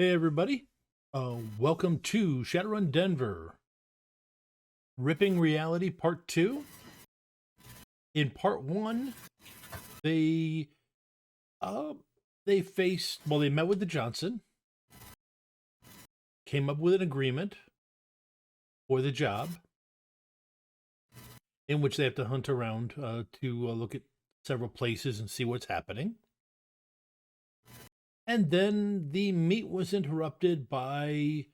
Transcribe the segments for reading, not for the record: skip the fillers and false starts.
Hey everybody, welcome to Shadowrun Denver, Ripping Reality Part 2. In Part 1, they uh, they met with the Johnson, came up with an agreement for the job, in which they have to hunt around to look at several places and see what's happening. And then the meet was interrupted by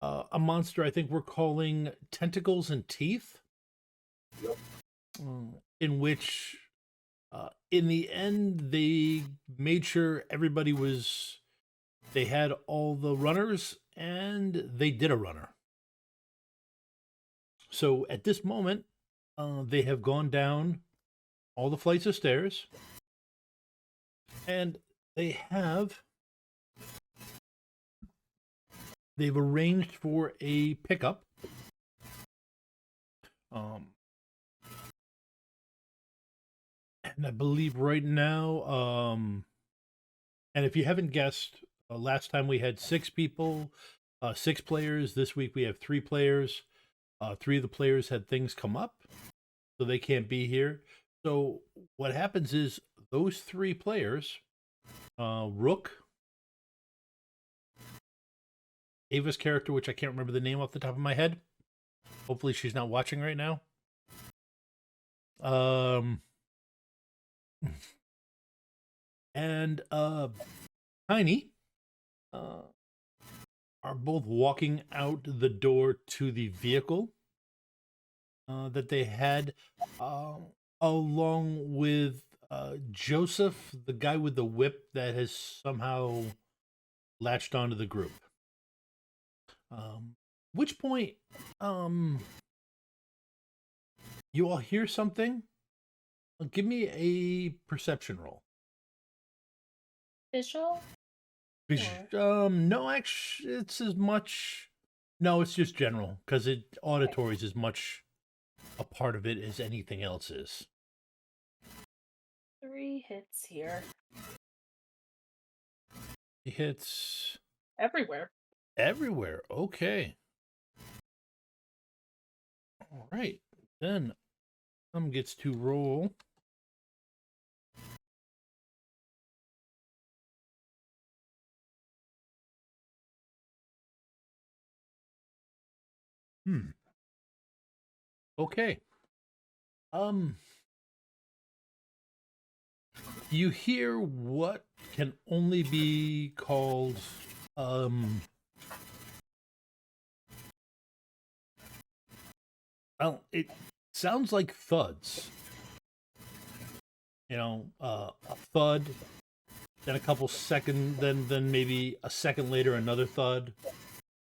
a monster I think we're calling Tentacles and Teeth. Yep. In which, in the end, they made sure they had all the runners and they did a runner. So at this moment, they have gone down all the flights of stairs and they've arranged for a pickup. And I believe right now, and if you haven't guessed, last time we had 6 people, 6 players. This week we have 3 players. 3 of the players had things come up, so they can't be here. So what happens is those 3 players, Rook, Ava's character, which I can't remember the name off the top of my head. Hopefully she's not watching right now. And Tiny are both walking out the door to the vehicle that they had, along with Joseph, the guy with the whip that has somehow latched onto the group. Which point, you all hear something? Give me a perception roll. Visual? No, actually, it's as much. No, it's just general because auditory is as much a part of it as anything else is. 3 hits here. He hits Everywhere. everywhere. Okay. All right. Then gets to roll. Okay. You hear what can only be called well, it sounds like thuds. A thud, then a couple seconds, then maybe a second later another thud.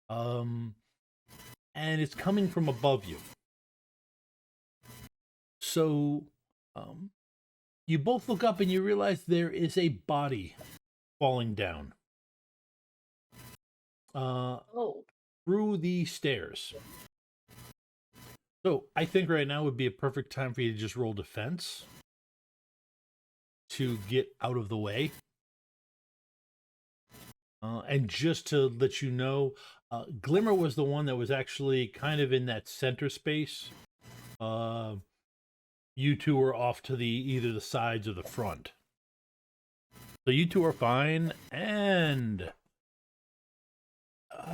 And it's coming from above you. So, you both look up and you realize there is a body falling down through the stairs. So I think right now would be a perfect time for you to just roll defense to get out of the way. And just to let you know, Glimmer was the one that was actually kind of in that center space. You 2 are off to either the sides or the front. So you 2 are fine, and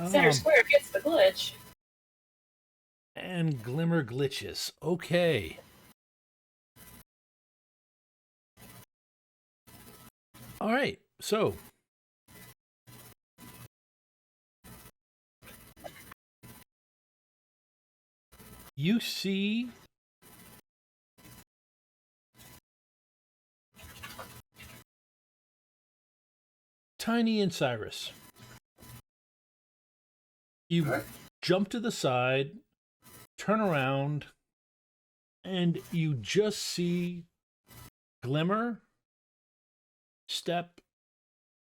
Center square gets the glitch. And Glimmer glitches. Okay. All right. So you see Tiny and Cyrus. You jump to the side, turn around, and you just see Glimmer step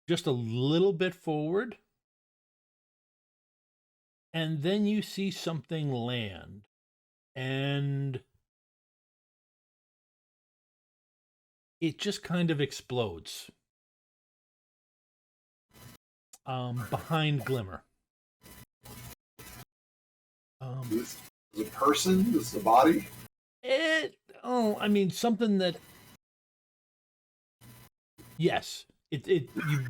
just a little bit forward, and then you see something land, and it just kind of explodes. behind Glimmer. This is a person? This is a body? I mean, something that, yes, you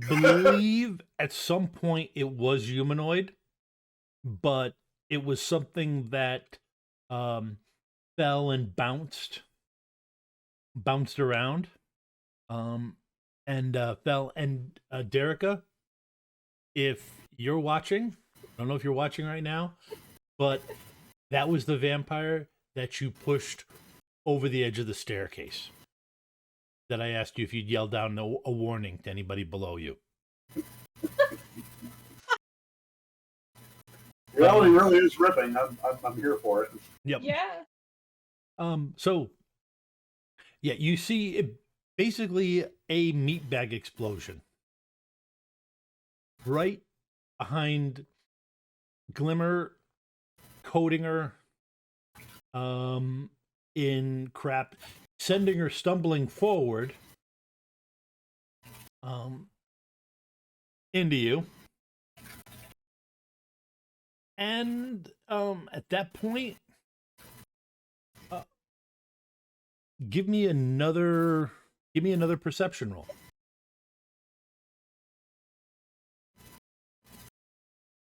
believe at some point it was humanoid, but it was something that fell and bounced around, and fell. And Derica, if you're watching, I don't know if you're watching right now, but that was the vampire that you pushed over the edge of the staircase. That I asked you if you'd yell down a warning to anybody below you. Reality really is ripping. I'm here for it. Yep. Yeah. So, yeah, you see basically a meat bag explosion right behind Glimmer, coating her in crap, sending her stumbling forward into you. And at that point, give me another perception roll.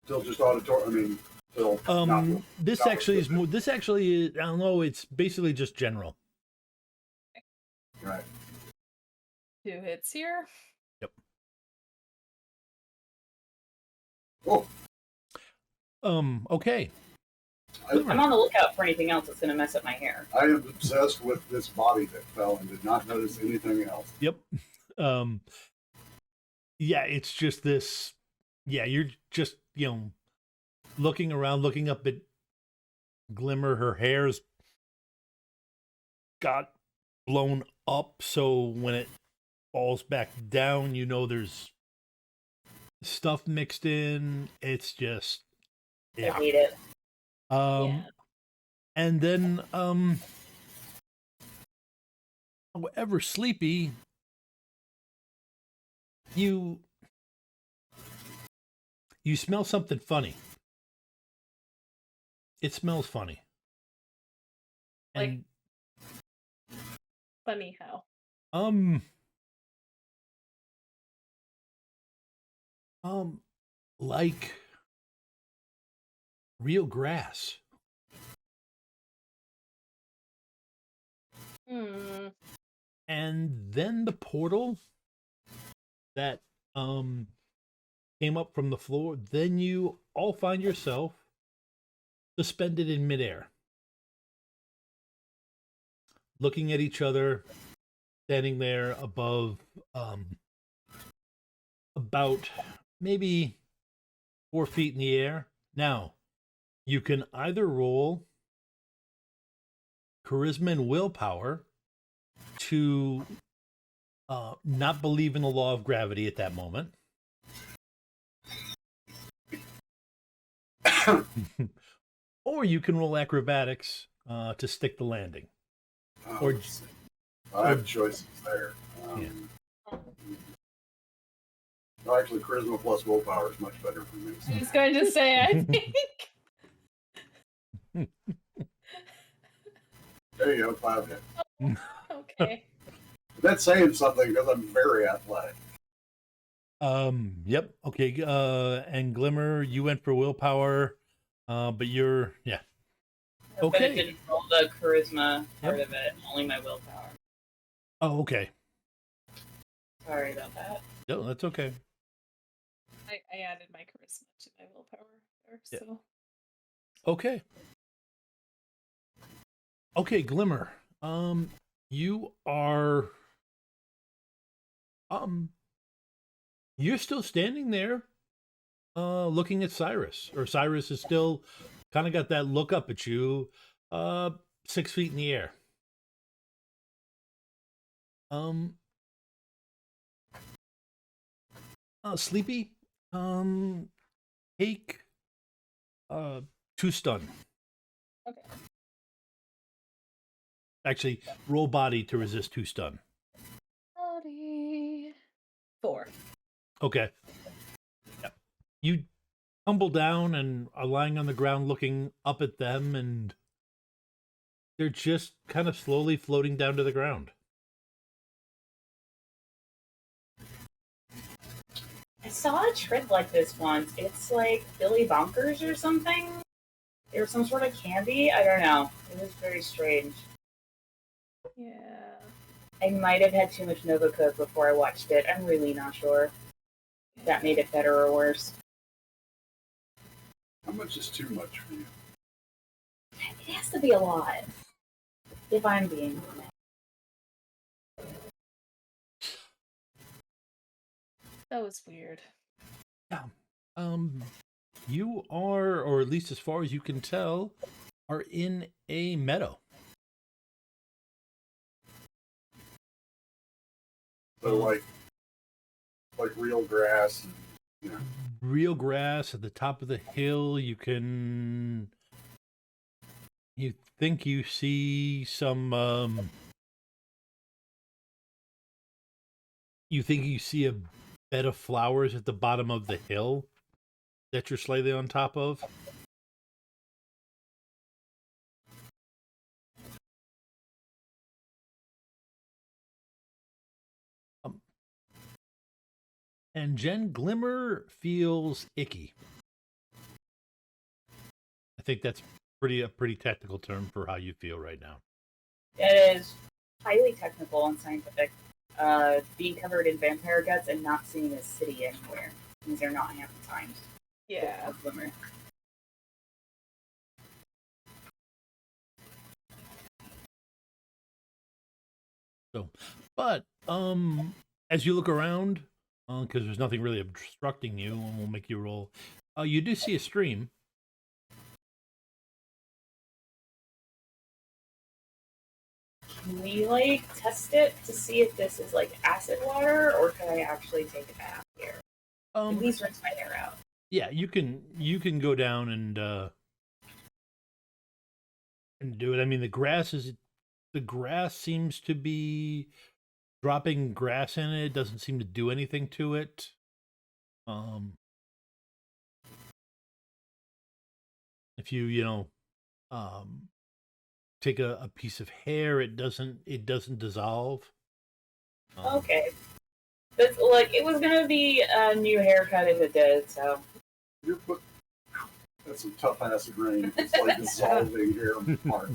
Still just auditory. I mean, still. This actually is more. This actually is. I don't know. It's basically just general. Right. 2 hits here. Yep. Oh. Okay. I'm on the lookout for anything else that's going to mess up my hair. I am obsessed with this body that fell and did not notice anything else. Yep. Yeah, it's just this. Yeah, you're just, looking around, looking up at Glimmer. Her hair's got blown up, so when it falls back down, there's stuff mixed in. It's just, yeah. I hate it. And then, however sleepy, you smell something funny. It smells funny. And funny how? Like real grass. And then the portal that came up from the floor, then you all find yourself suspended in midair, looking at each other, standing there above about maybe 4 feet in the air. Now, you can either roll charisma and willpower to not believe in the law of gravity at that moment. Or you can roll acrobatics to stick the landing. I have choices there. No, actually, charisma plus willpower is much better for me. I was going to say, I think. There you go, 5 hits. Okay. That's saying something because I'm very athletic. Yep. Okay. And Glimmer, you went for willpower, but you're okay. But I didn't roll the charisma part of it, only my willpower. Oh, okay. Sorry about that. No, that's okay. I added my charisma to my willpower there, so. Okay. Okay, Glimmer. You are you're still standing there looking at Cyrus. Or Cyrus is still kind of got that look up at you, 6 feet in the air. Sleepy, take 2 stun. Okay. Actually, roll body to resist 2 stun. Body. 4. Okay. Yep. You tumble down and are lying on the ground looking up at them, and they're just kind of slowly floating down to the ground. I saw a trend like this once. It's like Billy Bonkers or something. There was some sort of candy. I don't know. It was very strange. Yeah. I might have had too much Nova Coke before I watched it. I'm really not sure. If that made it better or worse. How much is too much for you? It has to be a lot. If I'm being honest. That was weird. Yeah. You are, or at least as far as you can tell, are in a meadow. So like real grass, and, you know. Real grass at the top of the hill. You think you see some, you think you see a bed of flowers at the bottom of the hill that you're slightly on top of. And Jen, glimmer feels icky. I think that's a pretty technical term for how you feel right now. It is highly technical and scientific. Being covered in vampire guts and not seeing a city anywhere. These are not happy times. Yeah. Glimmer. So, but as you look around, because there's nothing really obstructing you, and we'll make you roll. You do see a stream. Can we like test it to see if this is like acid water, or can I actually take a bath here? At least rinse my hair out. Yeah, you can go down and do it. I mean, the grass seems to be dropping grass in it. It doesn't seem to do anything to it. If you take a piece of hair, it doesn't dissolve. Okay. But like, it was gonna be a new haircut if it did, so. That's some tough acid rain. It's like dissolving hair apart.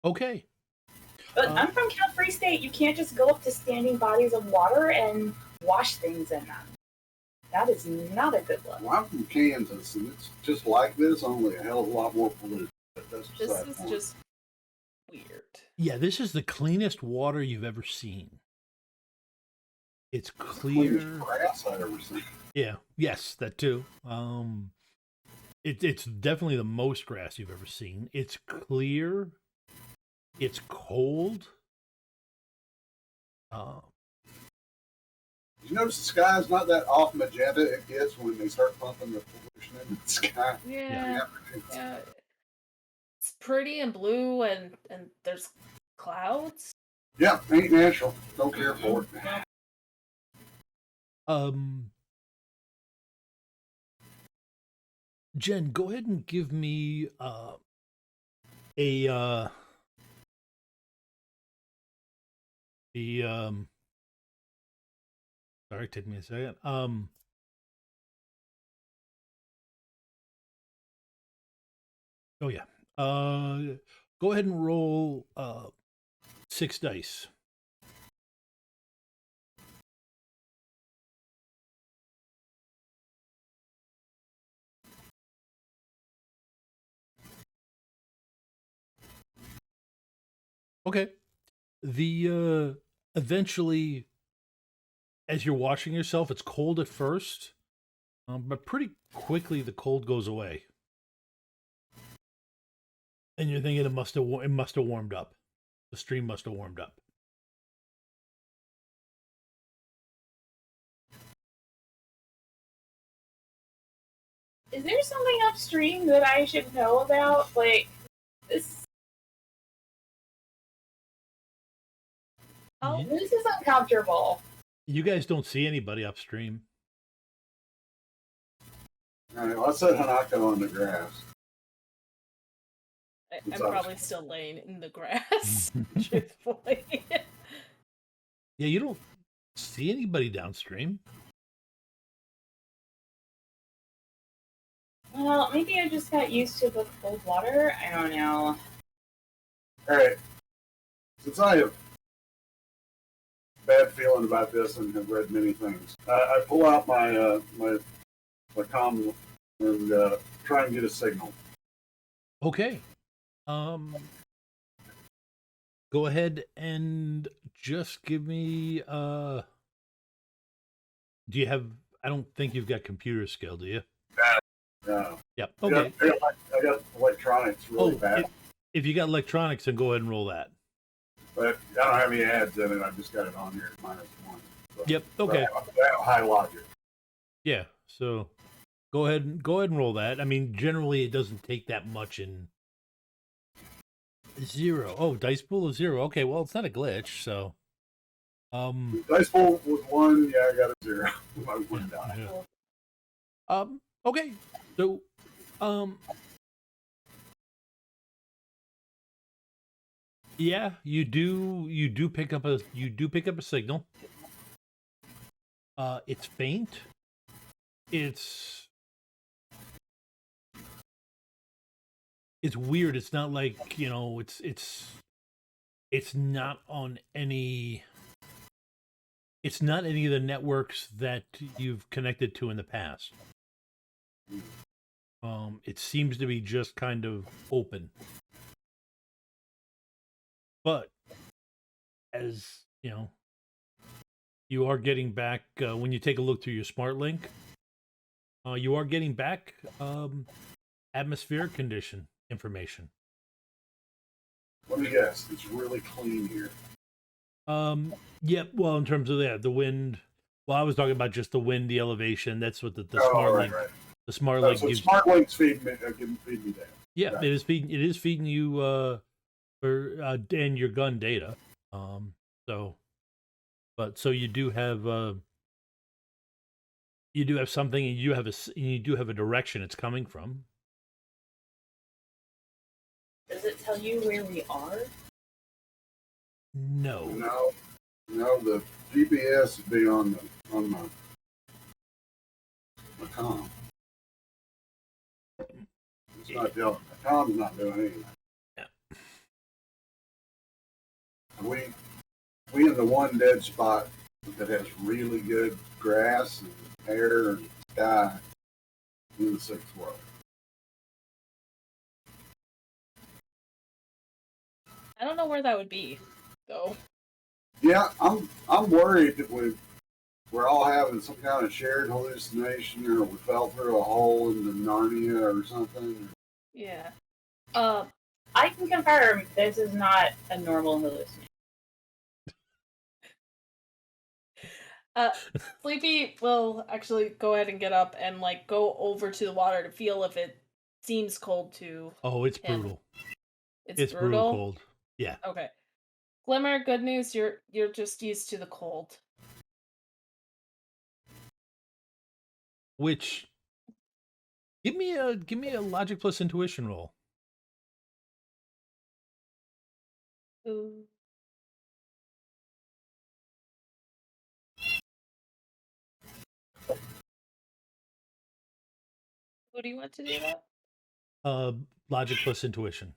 Okay. But I'm from Cal Free State. You can't just go up to standing bodies of water and wash things in them. That is not a good look. Well, I'm from Kansas, and it's just like this, only a hell of a lot more polluted. This is just weird. Yeah, this is the cleanest water you've ever seen. It's clear. Cleanest grass I've ever seen. Yeah. Yes, that too. It's definitely the most grass you've ever seen. It's clear. It's cold. You notice the sky's not that off magenta it gets when they start pumping the pollution in the sky. Yeah. It's pretty and blue, and there's clouds. Yeah, ain't natural. Don't care for it. Jen, go ahead and give me sorry, take me a second. Oh yeah. Go ahead and roll 6 dice. Okay. The eventually, as you're washing yourself, it's cold at first, but pretty quickly the cold goes away, and you're thinking it must have warmed up. The stream must have warmed up. Is there something upstream that I should know about? Like this. Oh, This is uncomfortable. You guys don't see anybody upstream. All right, well, I set Hanako on the grass. I'm probably still laying in the grass, truthfully. Yeah, you don't see anybody downstream. Well, maybe I just got used to the cold water. I don't know. All right. Since I have bad feeling about this and have read many things, I pull out my my comm and try and get a signal. Okay. Go ahead and just give me do you have I don't think you've got computer skill, do you? No. Yep. Okay. I got electronics really bad. If you got electronics, then go ahead and roll that. But I don't have any ads in it. I just got it on here at -1. So, Yep. Okay. I have high logic. Yeah. So go ahead and roll that. I mean, generally it doesn't take that much in 0. Oh, dice pool is 0. Okay, well it's not a glitch, so Dice pool was 1, yeah, I got a 0. My 1 die. yeah. Okay. So yeah, you do pick up a signal. It's faint. It's weird. It's not like, it's not on any it's not any of the networks that you've connected to in the past. It seems to be just kind of open. But as you are getting back when you take a look through your smart link, you are getting back atmospheric condition information. Let me guess, it's really clean here. Yep. Well, in terms of the wind. Well, I was talking about just the wind, the elevation. That's what the Oh, smart right, link. right. The smart link So gives. smart links feed me that. Yeah, Right. it is feeding you for and your gun data. So you do have something, and you do have a direction it's coming from. Does it tell you where we are? No. No, the GPS would be on my comm. It's not telling. The comm's not doing anything. Yeah. We in the one dead spot that has really good grass and air and sky in the 6th world. I don't know where that would be, though. Yeah, I'm worried that we're all having some kind of shared hallucination, or we fell through a hole in the Narnia or something. Yeah. I can confirm this is not a normal hallucination. Sleepy will actually go ahead and get up and go over to the water to feel if it seems cold to. Oh, it's him. brutal. It's brutal cold. Yeah. Okay. Glimmer, good news. You're just used to the cold. Which give me a logic plus intuition roll. Ooh. Who do you want to do that? Logic plus intuition.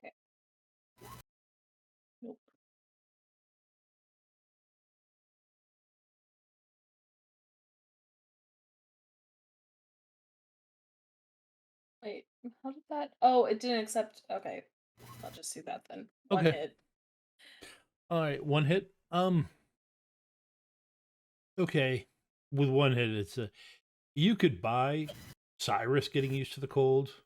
Okay. Nope. Wait, how did that? Oh, it didn't accept. Okay, I'll just do that then. One Okay. hit. All right, one hit. Okay, with one hit, it's you could buy Cyrus getting used to the cold.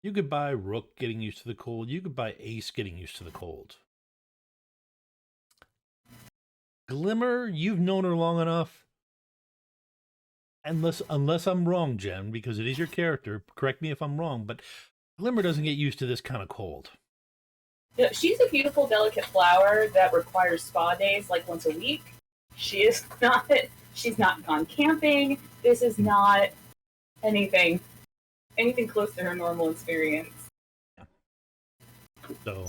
You could buy Rook getting used to the cold. You could buy Ace getting used to the cold. Glimmer, you've known her long enough. Unless I'm wrong, Jen, because it is your character. Correct me if I'm wrong, but Glimmer doesn't get used to this kind of cold. No, she's a beautiful, delicate flower that requires spa days like once a week. She is not. She's not gone camping. This is not anything close to her normal experience. So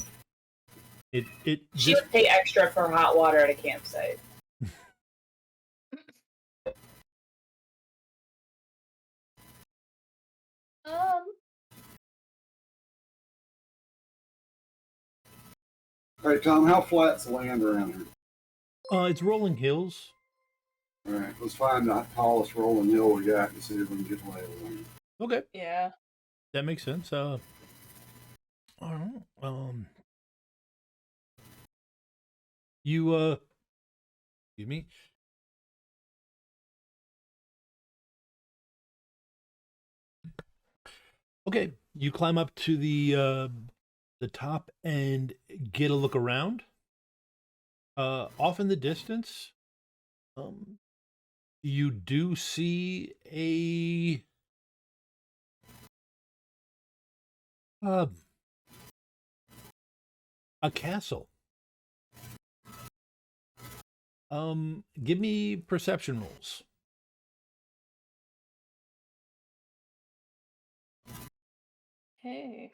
She would pay extra for hot water at a campsite. Hey, Tom, how flat's the land around here? It's rolling hills. All right, let's find the tallest rolling hill we got and see if we can get lay of the land. Okay. Yeah. That makes sense. All right. You excuse me. Okay, you climb up to the top and get a look around. Off in the distance, you do see a castle. Give me perception rolls. Hey.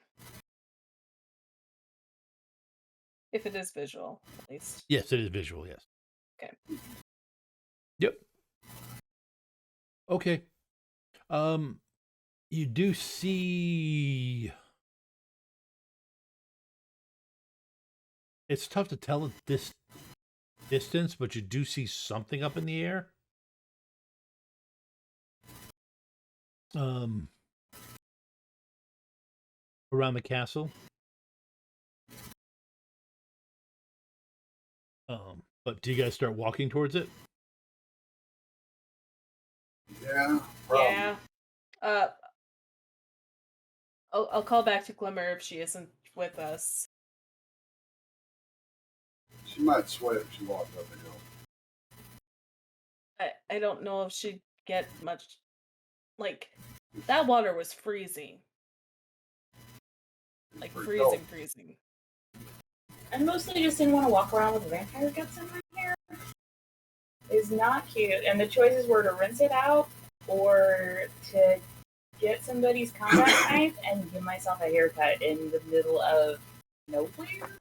If it is visual, at least. Yes, it is visual, yes. Okay. Yep. Okay. You do see, it's tough to tell at this distance, but you do see something up in the air. Around the castle. But do you guys start walking towards it? Yeah, probably. Yeah. I'll call back to Glimmer if she isn't with us. She might sweat if she walked up the hill. I don't know if she'd get much. Like, that water was freezing. Like, freezing. I mostly just didn't want to walk around with vampire guts in my hair. It's not cute. And the choices were to rinse it out or to get somebody's combat knife and give myself a haircut in the middle of nowhere.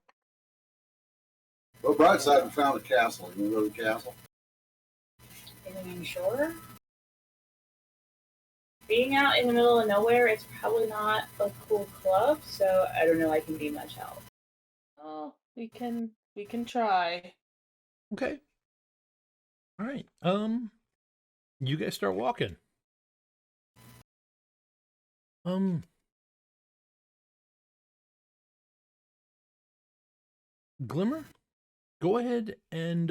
Well, Brightside, we found a castle. You want to go to the castle? I'm sure. Being out in the middle of nowhere, it's probably not a cool club, so I don't know I can be much help. Oh, we can try. Okay. All right. You guys start walking. Glimmer, go ahead and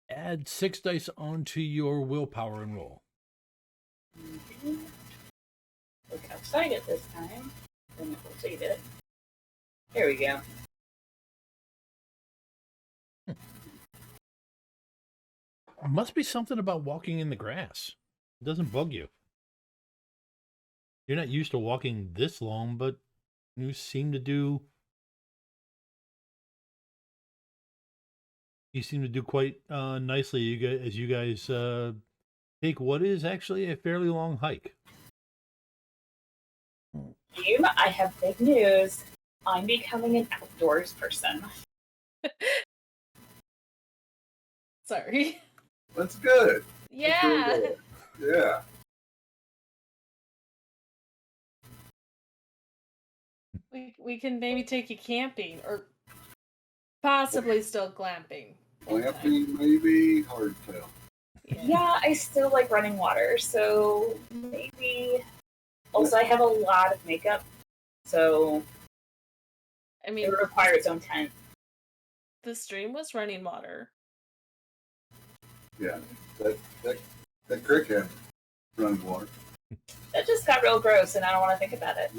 add 6 dice onto your willpower and roll. Mm-hmm. Look outside it this time, then it will save it. There we go. Must be something about walking in the grass. It doesn't bug you. You're not used to walking this long, but you seem to do quite nicely. You guys take what is actually a fairly long hike. I have big news. I'm becoming an outdoors person. Sorry. That's good. Yeah. That's really good. Yeah. We can maybe take you camping or possibly still glamping. Glamping, maybe. Hard to tell. Yeah, I still like running water, so maybe. Also, I have a lot of makeup, so I mean, it would require its own tent. The stream was running water. Yeah, that creek had running water. That just got real gross, and I don't want to think about it.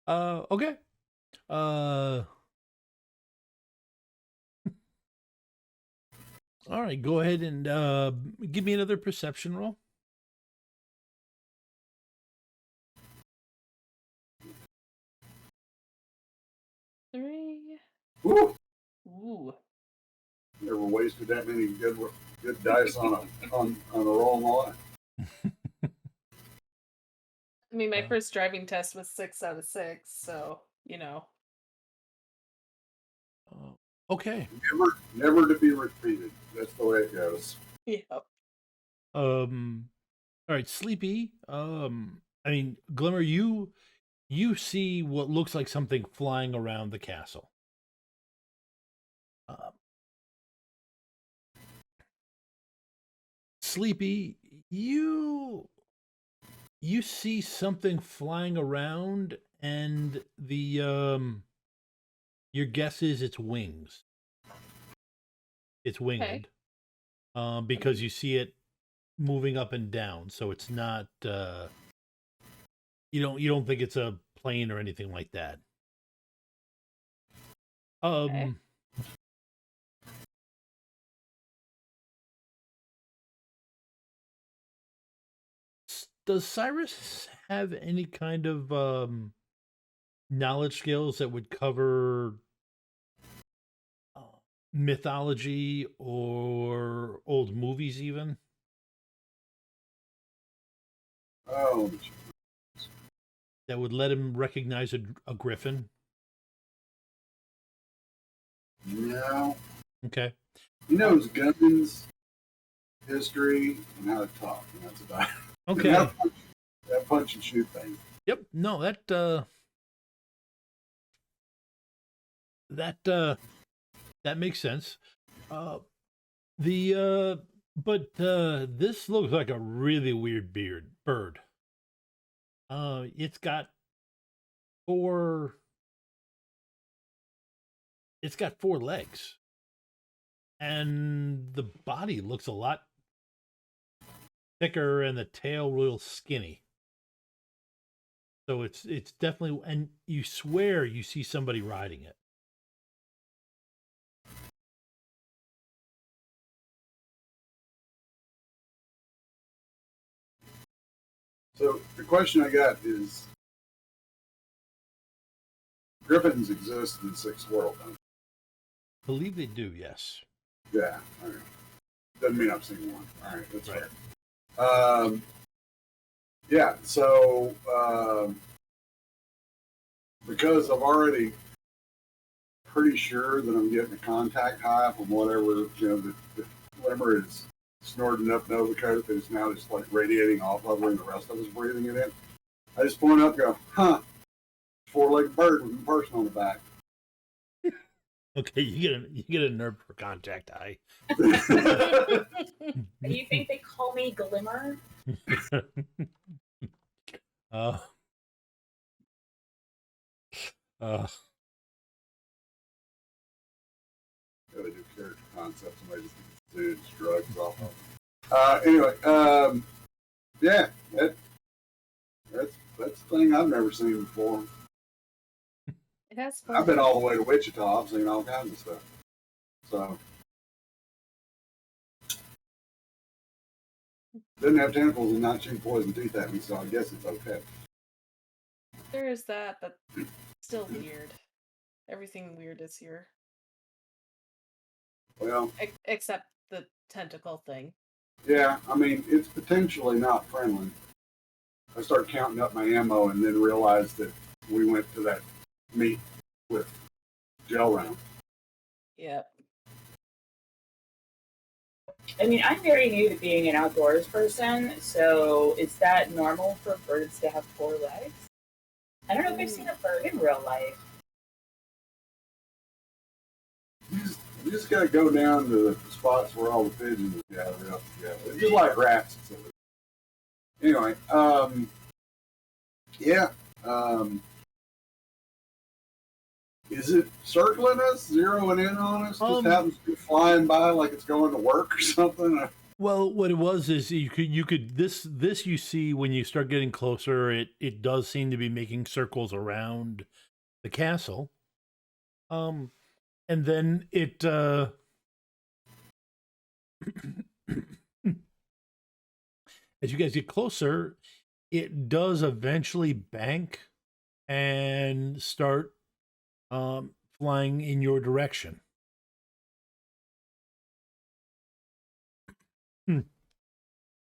Okay. All right, go ahead and give me another perception roll. 3. Woo! Ooh. Never wasted that many good dice on a roll in my life. I mean, my first driving test was 6 out of 6, so, you know. Okay. Never to be repeated. That's the way it goes. Yep. All right, Sleepy. I mean, Glimmer, you see what looks like something flying around the castle. Sleepy, you see something flying around, and your guess is it's wings. It's winged. Okay. Because you see it moving up and down, so it's not you don't think it's a plane or anything like that. Okay. Does Cyrus have any kind of knowledge skills that would cover mythology or old movies even? Oh, That would let him recognize a griffin? no. Okay. He knows guns, history, and how to talk. And that's about it. Okay. That punch and shoot thing. Yep. No, that makes sense. This looks like a really weird bird. It's got four legs, and the body looks a lot thicker and the tail real skinny. So it's definitely, and you swear you see somebody riding it. So the question I got is, griffins exist in the sixth world, don't I believe they do, yes. they? Yeah. All right. Doesn't mean I've seen one. All right, that's Right. fair. Yeah. So because I've already pretty sure that I'm getting a contact high from whatever the whatever is snorting up Nova Coat that is now just like radiating off of her, and the rest of us breathing it in. I just point up and go, huh? Four-legged bird with a person on the back. Okay, you get a nerve for contact eye. Do you think they call me Glimmer? uh, uh, Gotta do character concepts. Somebody just dudes drugs off of. Anyway, yeah, that's a thing I've never seen before. It has I've been all the way to Wichita. I've seen all kinds of stuff. So didn't have tentacles and not shoot poison teeth at me, so I guess it's okay. There is that, but still weird. Everything weird is here. Well, Except the tentacle thing. yeah, I mean, it's potentially not friendly. I started counting up my ammo and then realized that we went to that meet with Shadowrun. Yep. I mean, I'm very new to being an outdoors person, so is that normal for birds to have 4 legs? I don't know if I've seen a bird in real life. You just gotta go down to the spots where all the pigeons gather up together. It's just like rats. Anyway, yeah. Is it circling us, zeroing in on us? Just happens to be flying by like it's going to work or something? well, what it was is you could this you see when you start getting closer. It does seem to be making circles around the castle. And then it as you guys get closer, it does eventually bank and start flying in your direction.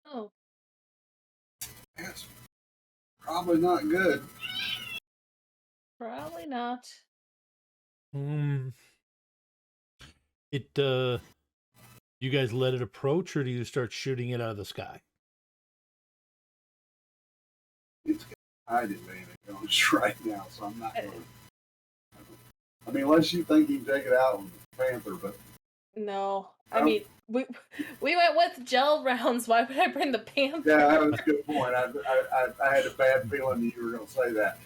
Oh, That's probably not good. probably not. You guys let it approach, or do you start shooting it out of the sky? It's hiding me right now, so I'm not going to. I mean, unless you think you can take it out with the Panther, but No, I mean we went with gel rounds. Why would I bring the Panther? yeah, that was a good point. I had a bad feeling that you were going to say that.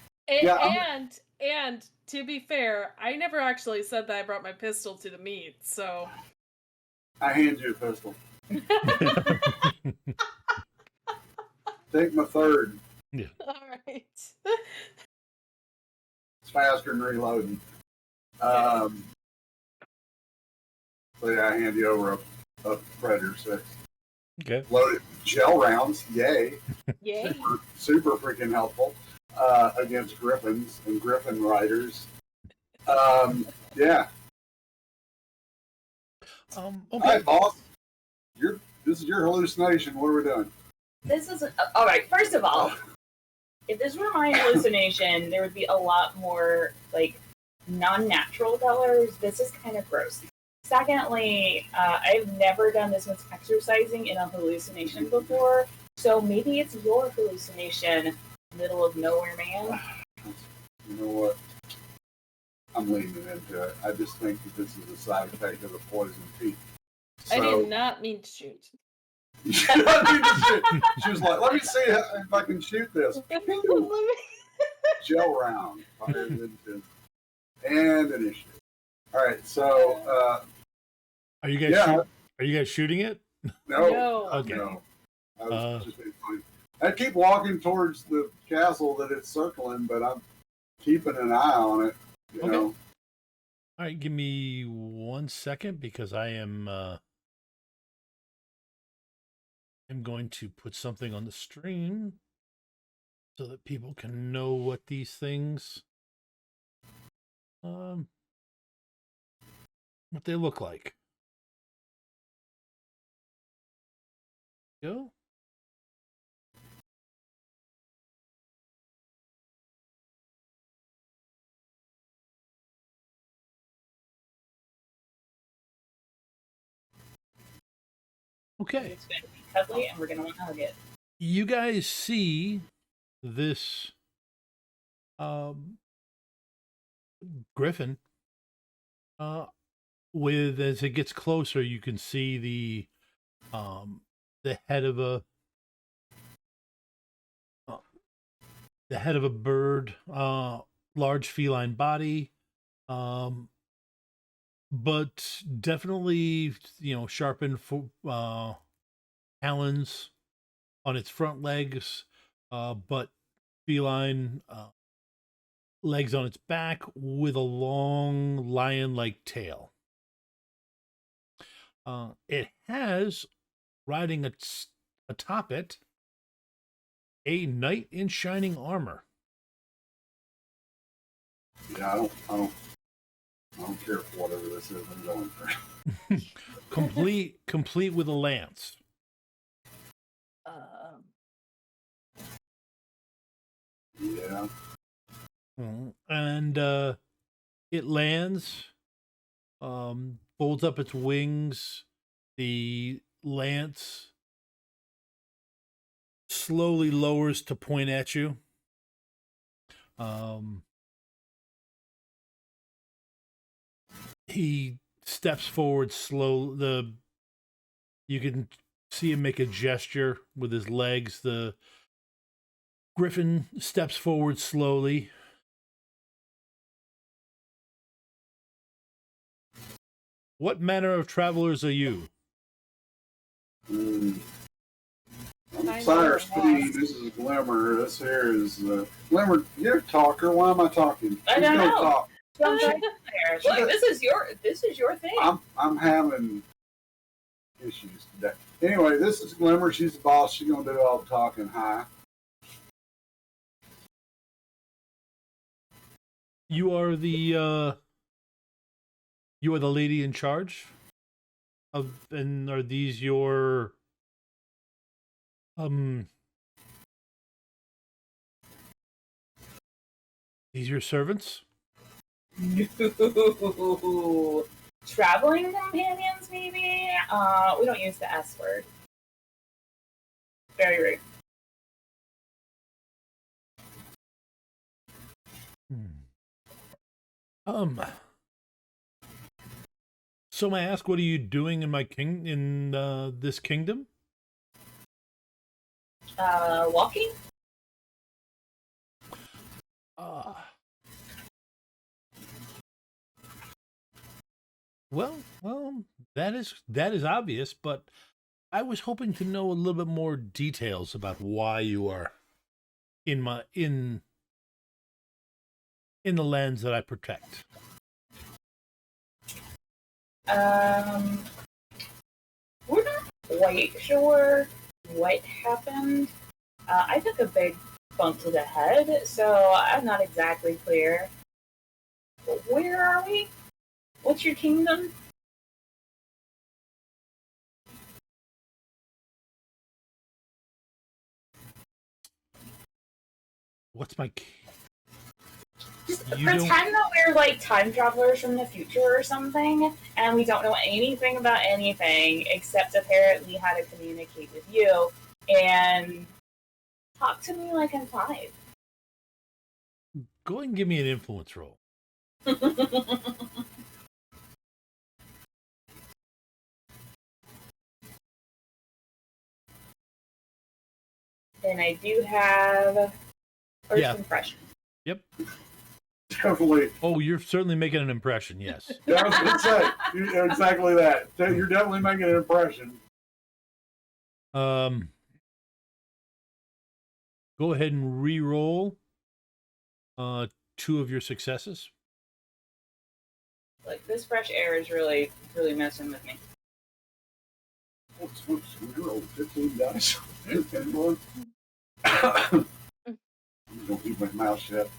And to be fair, I never actually said that I brought my pistol to the meet, so I hand you a pistol. Take my third. Yeah. all right. It's faster than reloading. So yeah, I hand you over a Predator 6. Okay. Loaded gel rounds, yay. Yay. Super freaking helpful against Griffins and Griffin riders. Yeah. Okay. All right, boss. This is your hallucination. What are we doing? This is all right. First of all, if this were my hallucination, there would be a lot more like non-natural colors. This is kind of gross. Secondly, I've never done this much exercising in a hallucination before, so maybe it's your hallucination, middle of nowhere, man. You know what? I'm leaning into it. I just think that this is a side effect of the poison tea. So, I did not mean to shoot. she was like, let me see if I can shoot this. Gel round. Fired into and initiative. All right, so Are you guys shooting it? no. Okay. No. I was just being funny. I keep walking towards the castle that it's circling, but I'm keeping an eye on it. You know. All right, give me 1 second because I'm going to put something on the stream so that people can know what these things what they look like. Go. Okay. It's going to be cuddly, and we're going to want to hug it. You guys see this griffin with, as it gets closer, you can see the head of a bird, large feline body, but definitely, sharpened talons on its front legs, but feline legs on its back with a long lion-like tail. It has, riding atop it, a knight in shining armor. Yeah, I don't care for whatever this is. I'm going for complete with a lance. Yeah. And it lands, folds up its wings. The lance slowly lowers to point at you. He steps forward slow. You can see him make a gesture with his legs. The griffin steps forward slowly. What manner of travelers are you? I'm Sire Speed. This is Glimmer. This here is Glimmer. You're a talker. Why am I talking? I don't know. Talk? Look, this is your thing. I'm having issues today. Anyway, this is Glimmer. She's the boss. She's gonna do all the talking. Hi. You are the You are the lady in charge of, and are these your these your servants? No. Traveling companions, maybe? We don't use the S word. Very rude. So may I ask, what are you doing in my this kingdom? Walking? Well, that is obvious, but I was hoping to know a little bit more details about why you are in the lands that I protect. We're not quite sure what happened. I took a big bump to the head, so I'm not exactly clear. But where are we? What's your kingdom? What's my? Just You pretend don't- that we're like time travelers from the future or something, and we don't know anything about anything except apparently how to communicate with you and talk to me like I'm 5. Go ahead and give me an influence roll. And I do have first Yeah. impression. Yep. Definitely. Oh, you're certainly making an impression. Yes. I was going to say exactly that. You're definitely making an impression. Go ahead and re-roll 2 of your successes. Like this fresh air is really, really messing with me. Whoops, we rolled 15 dice. 10 more. I'm going to keep my mouth shut.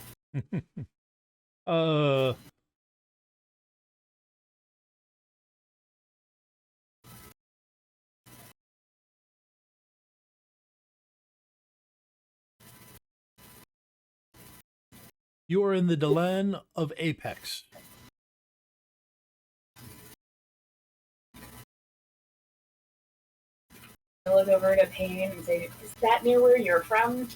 You are in the Delan of Apex. I look over to Payne and say, "Is that near where you're from?"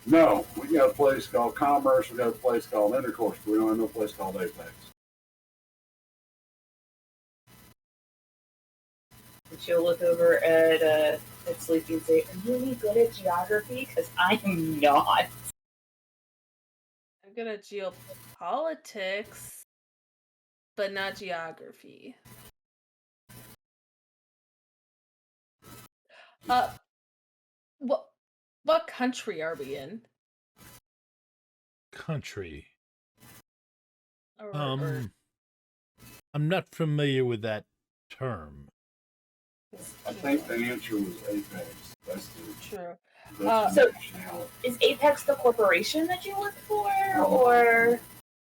No, we got a place called Commerce. We got a place called Intercourse. But we don't have no place called Apex. And she'll look over at Sleepy and say, "Are you any good at geography? Because I am not." I'm good at geopolitics, but not geography. What country are we in? Country. Or I'm not familiar with that term. I think the answer was Apex. That's the true. that's So- the nationality. Is Apex the corporation that you work for, or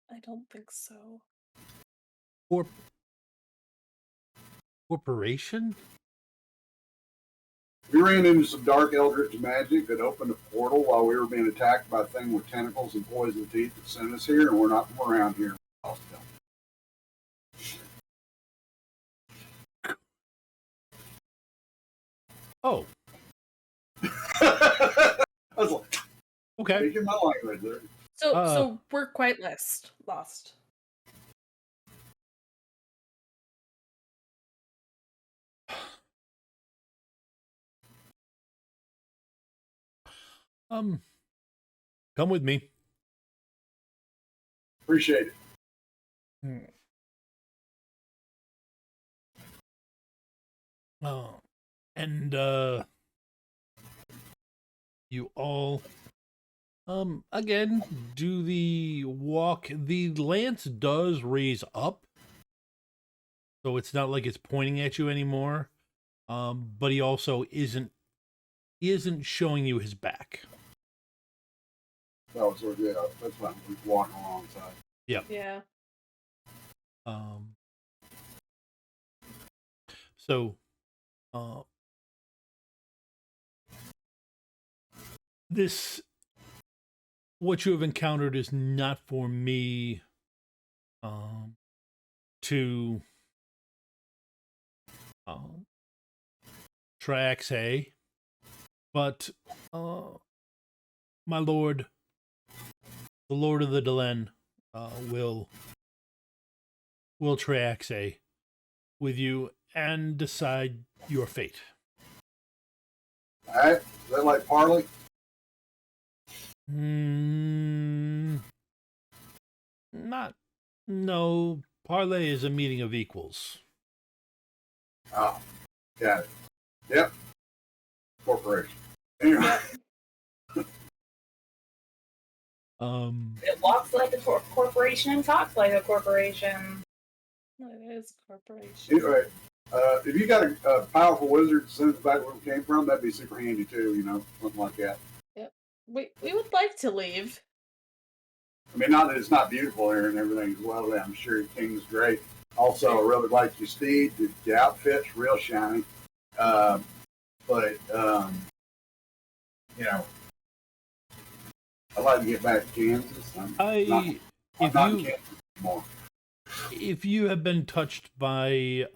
I don't think so. Corporation? We ran into some dark eldritch magic that opened a portal while we were being attacked by a thing with tentacles and poison teeth that sent us here, and we're not from around here. Oh, I was like, okay. speaking my language there. So we're quite lost. Come with me. Appreciate it. And you all again do the walk. The lance does raise up, so it's not like it's pointing at you anymore. But he also isn't showing you his back. Oh, so yeah, that's fine. We're walking alongside. Yeah. Um, so, uh, what you have encountered is not for me to triaxay, but my lord, the Lord of the Delen, will triaxay with you and decide your fate. All right. Is that like Parley? Not. No. Parlay is a meeting of equals. Oh, got it. Yep. Corporation. Anyway. It walks like a corporation and talks like a corporation. It is corporation. Anyway, if you got a powerful wizard that sends back where it came from, that'd be super handy too, you know, something like that. Yep. We would like to leave. I mean, not that it's not beautiful here and everything as well. I'm sure King's great. Also, I really like your steed. The outfit's real shiny. But you know, I'd like to get back to Kansas. I'm not in Kansas anymore. If you have been touched by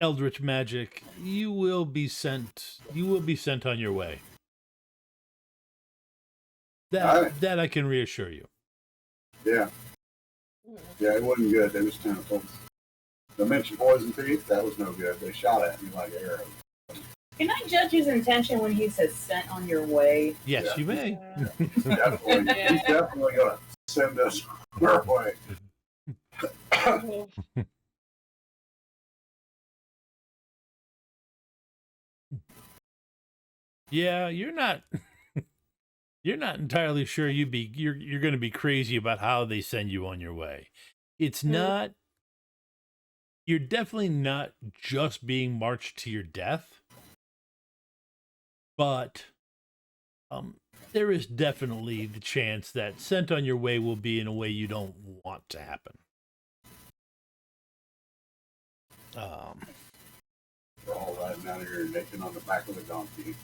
eldritch magic, you will be sent on your way. That I can reassure you. Yeah. Yeah, it wasn't good. They was tentacles. I mentioned poison teeth. That was no good. They shot at me like arrows. Can I judge his intention when he says "sent on your way"? Yes, Yeah. you may. Definitely. He's definitely going to send us our way. Yeah, you're not entirely sure you're going to be crazy about how they send you on your way. It's not. You're definitely not just being marched to your death, but there is definitely the chance that sent on your way will be in a way you don't want to happen. We're all riding out here naked on the back of the donkey.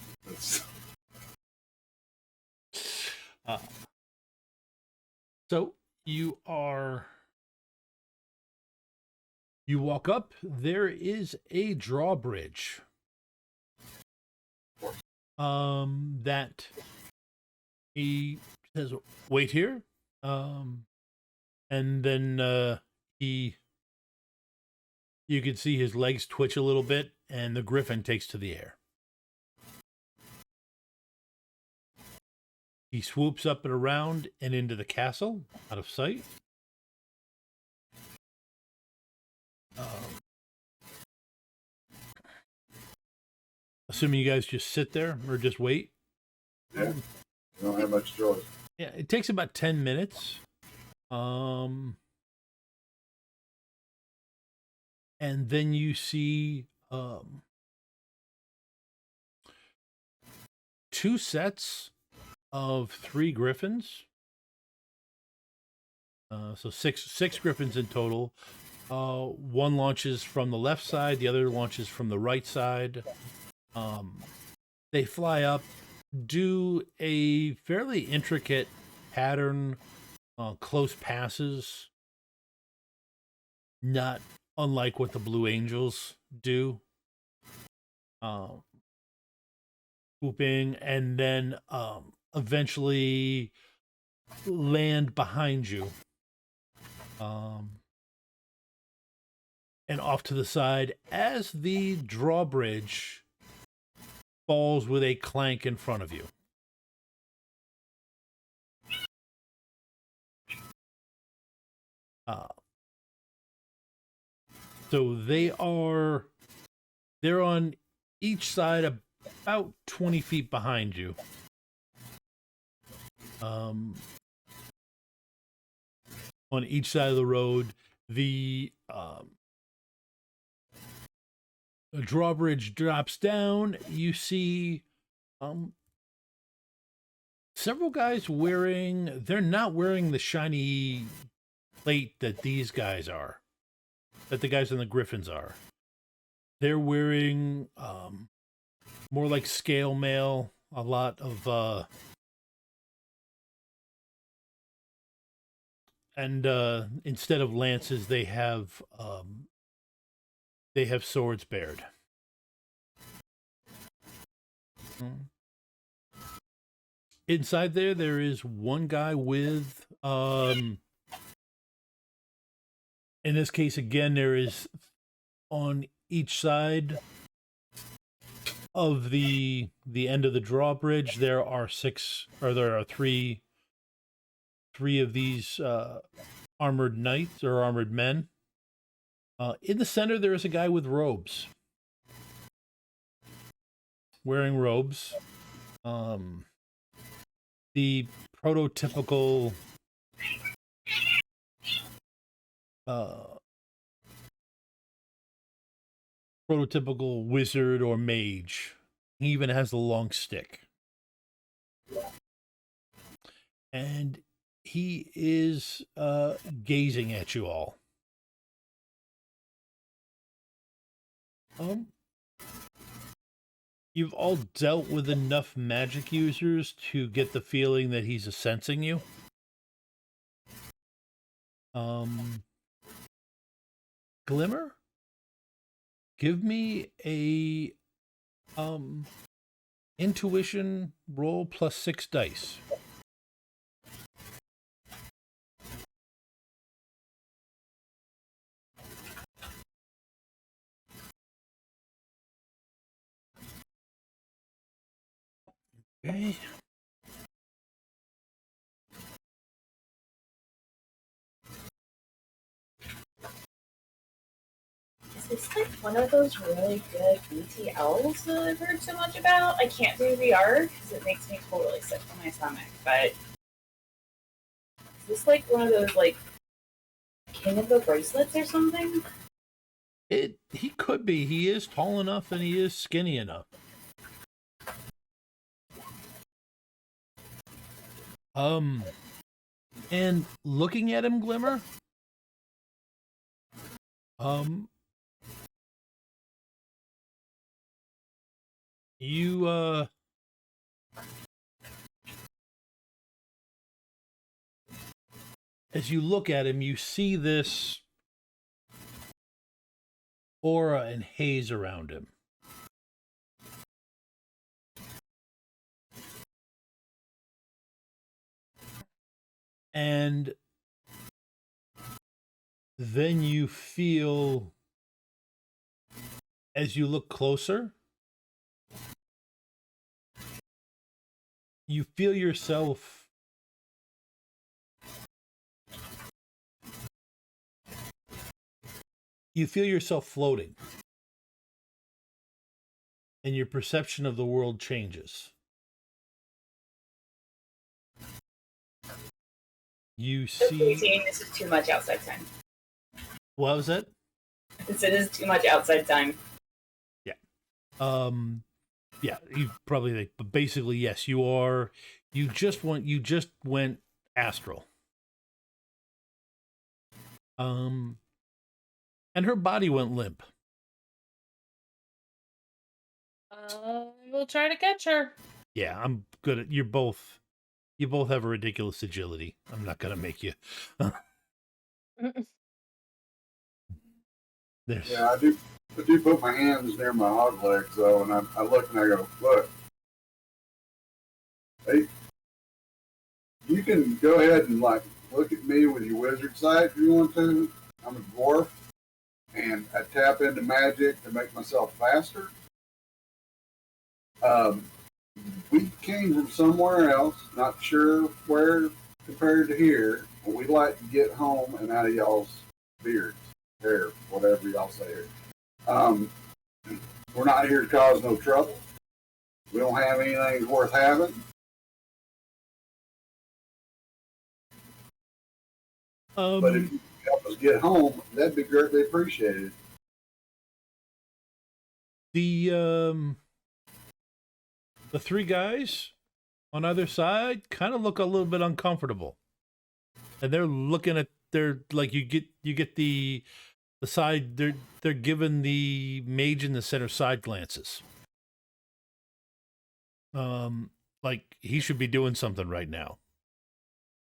So you walk up. There is a drawbridge. That he says, "Wait here," and then you can see his legs twitch a little bit, and the griffin takes to the air. He swoops up and around and into the castle, out of sight. Assuming you guys just sit there or just wait. Yeah, we don't have much choice. Yeah, it takes about 10 minutes. And then you see two sets of 3 griffins. So six griffins in total. One launches from the left side, the other launches from the right side. They fly up, do a fairly intricate pattern, close passes, not unlike what the Blue Angels do. Swooping, and then eventually land behind you. And off to the side as the drawbridge falls with a clank in front of you. So they're on each side about 20 feet behind you. On each side of the road, the drawbridge drops down. You see several guys they're not wearing the shiny plate that these guys are, that the guys in the Griffins are. They're wearing more like scale mail, a lot of and instead of lances they have swords bared. Inside there is one guy with in this case again, there is on each side of the end of the drawbridge there are three of these armored knights or armored men. In the center there is a guy with robes, wearing robes. The prototypical wizard or mage. He even has a long stick. And he is gazing at you all. You've all dealt with enough magic users to get the feeling that he's sensing you. Glimmer, give me a intuition roll plus 6 dice. Okay. Is this like one of those really good BTLs that I've heard so much about? I can't do VR because it makes me totally sick to my stomach, but is this like one of those like King of the Bracelets or something? He could be. He is tall enough and he is skinny enough. And looking at him, Glimmer, you as you look at him, you see this aura and haze around him. And then you feel, as you look closer, you feel yourself floating. And your perception of the world changes. You see... This is too much outside time. What was that? This is too much outside time. Yeah. Yeah, you probably think, but basically, yes, you are. You just went astral. And her body went limp. We'll try to catch her. Yeah, I'm good at. You both have a ridiculous agility. I'm not gonna make you. Yeah, I do put my hands near my hog legs though, and I look and I go, look, hey, you can go ahead and like look at me with your wizard sight if you want to. I'm a dwarf, and I tap into magic to make myself faster. We came from somewhere else, not sure where compared to here, but we like to get home and out of y'all's beards, hair, whatever y'all say here. We're not here to cause no trouble. We don't have anything worth having. But if you could help us get home, that'd be greatly appreciated. The three guys on either side kind of look a little bit uncomfortable. And they're looking at they're like you get the side. They're given the mage in the center side glances. Like he should be doing something right now,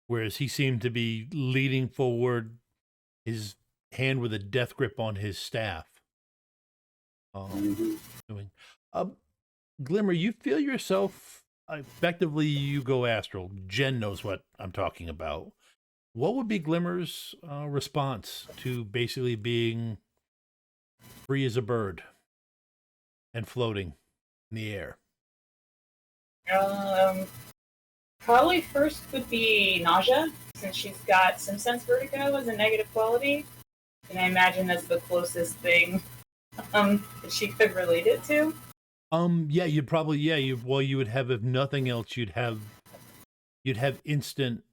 whereas he seemed to be leaning forward, his hand with a death grip on his staff. Doing, Glimmer, you feel yourself effectively. You go astral. Jen knows what I'm talking about. What would be Glimmer's response to basically being free as a bird and floating in the air? Probably first would be nausea, since she's got some sense vertigo as a negative quality, and I imagine that's the closest thing that she could relate it to. Yeah, you'd probably you would have, if nothing else, you'd have instant.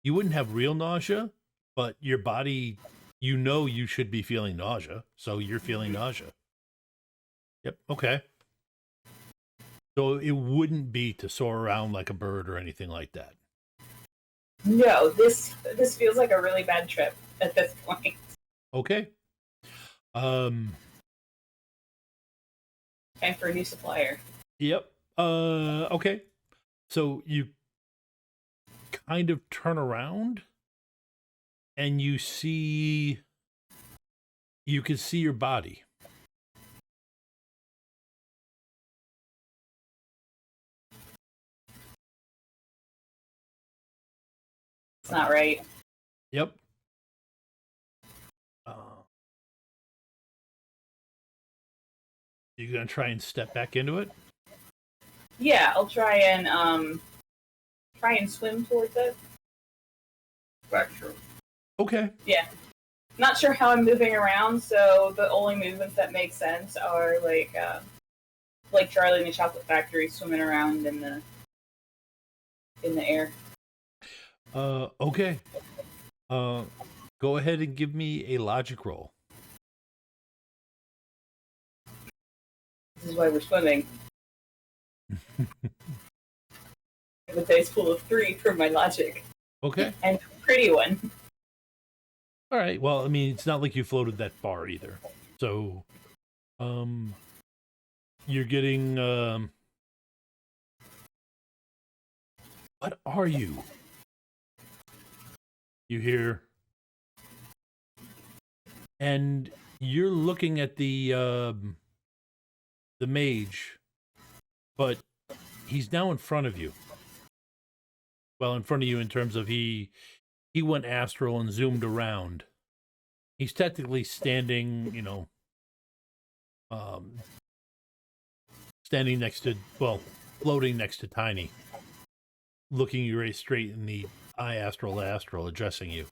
You wouldn't have real nausea, but your body, you should be feeling nausea, so you're feeling nausea. Yep. Okay. So it wouldn't be to soar around like a bird or anything like that. No, this feels like a really bad trip at this point. Okay. Time for a new supplier. Yep. Okay. So you kind of turn around and you can see your body. It's not right. Yep. You gonna try and step back into it? Yeah, I'll try and swim towards it. Backstroke. Okay. Yeah. Not sure how I'm moving around, so the only movements that make sense are like Charlie in the Chocolate Factory swimming around in the air. Okay. Go ahead and give me a logic roll. This is why we're swimming. I have a dice pool of 3 for my logic. Okay. And a pretty one. All right. Well, I mean, it's not like you floated that far either. So, you're getting, what are you? You hear, and you're looking at the mage, but he's now in front of you. Well, in front of you in terms of he went astral and zoomed around. He's technically standing, standing next to, floating next to Tiny, looking you right straight in the eye, astral, addressing you.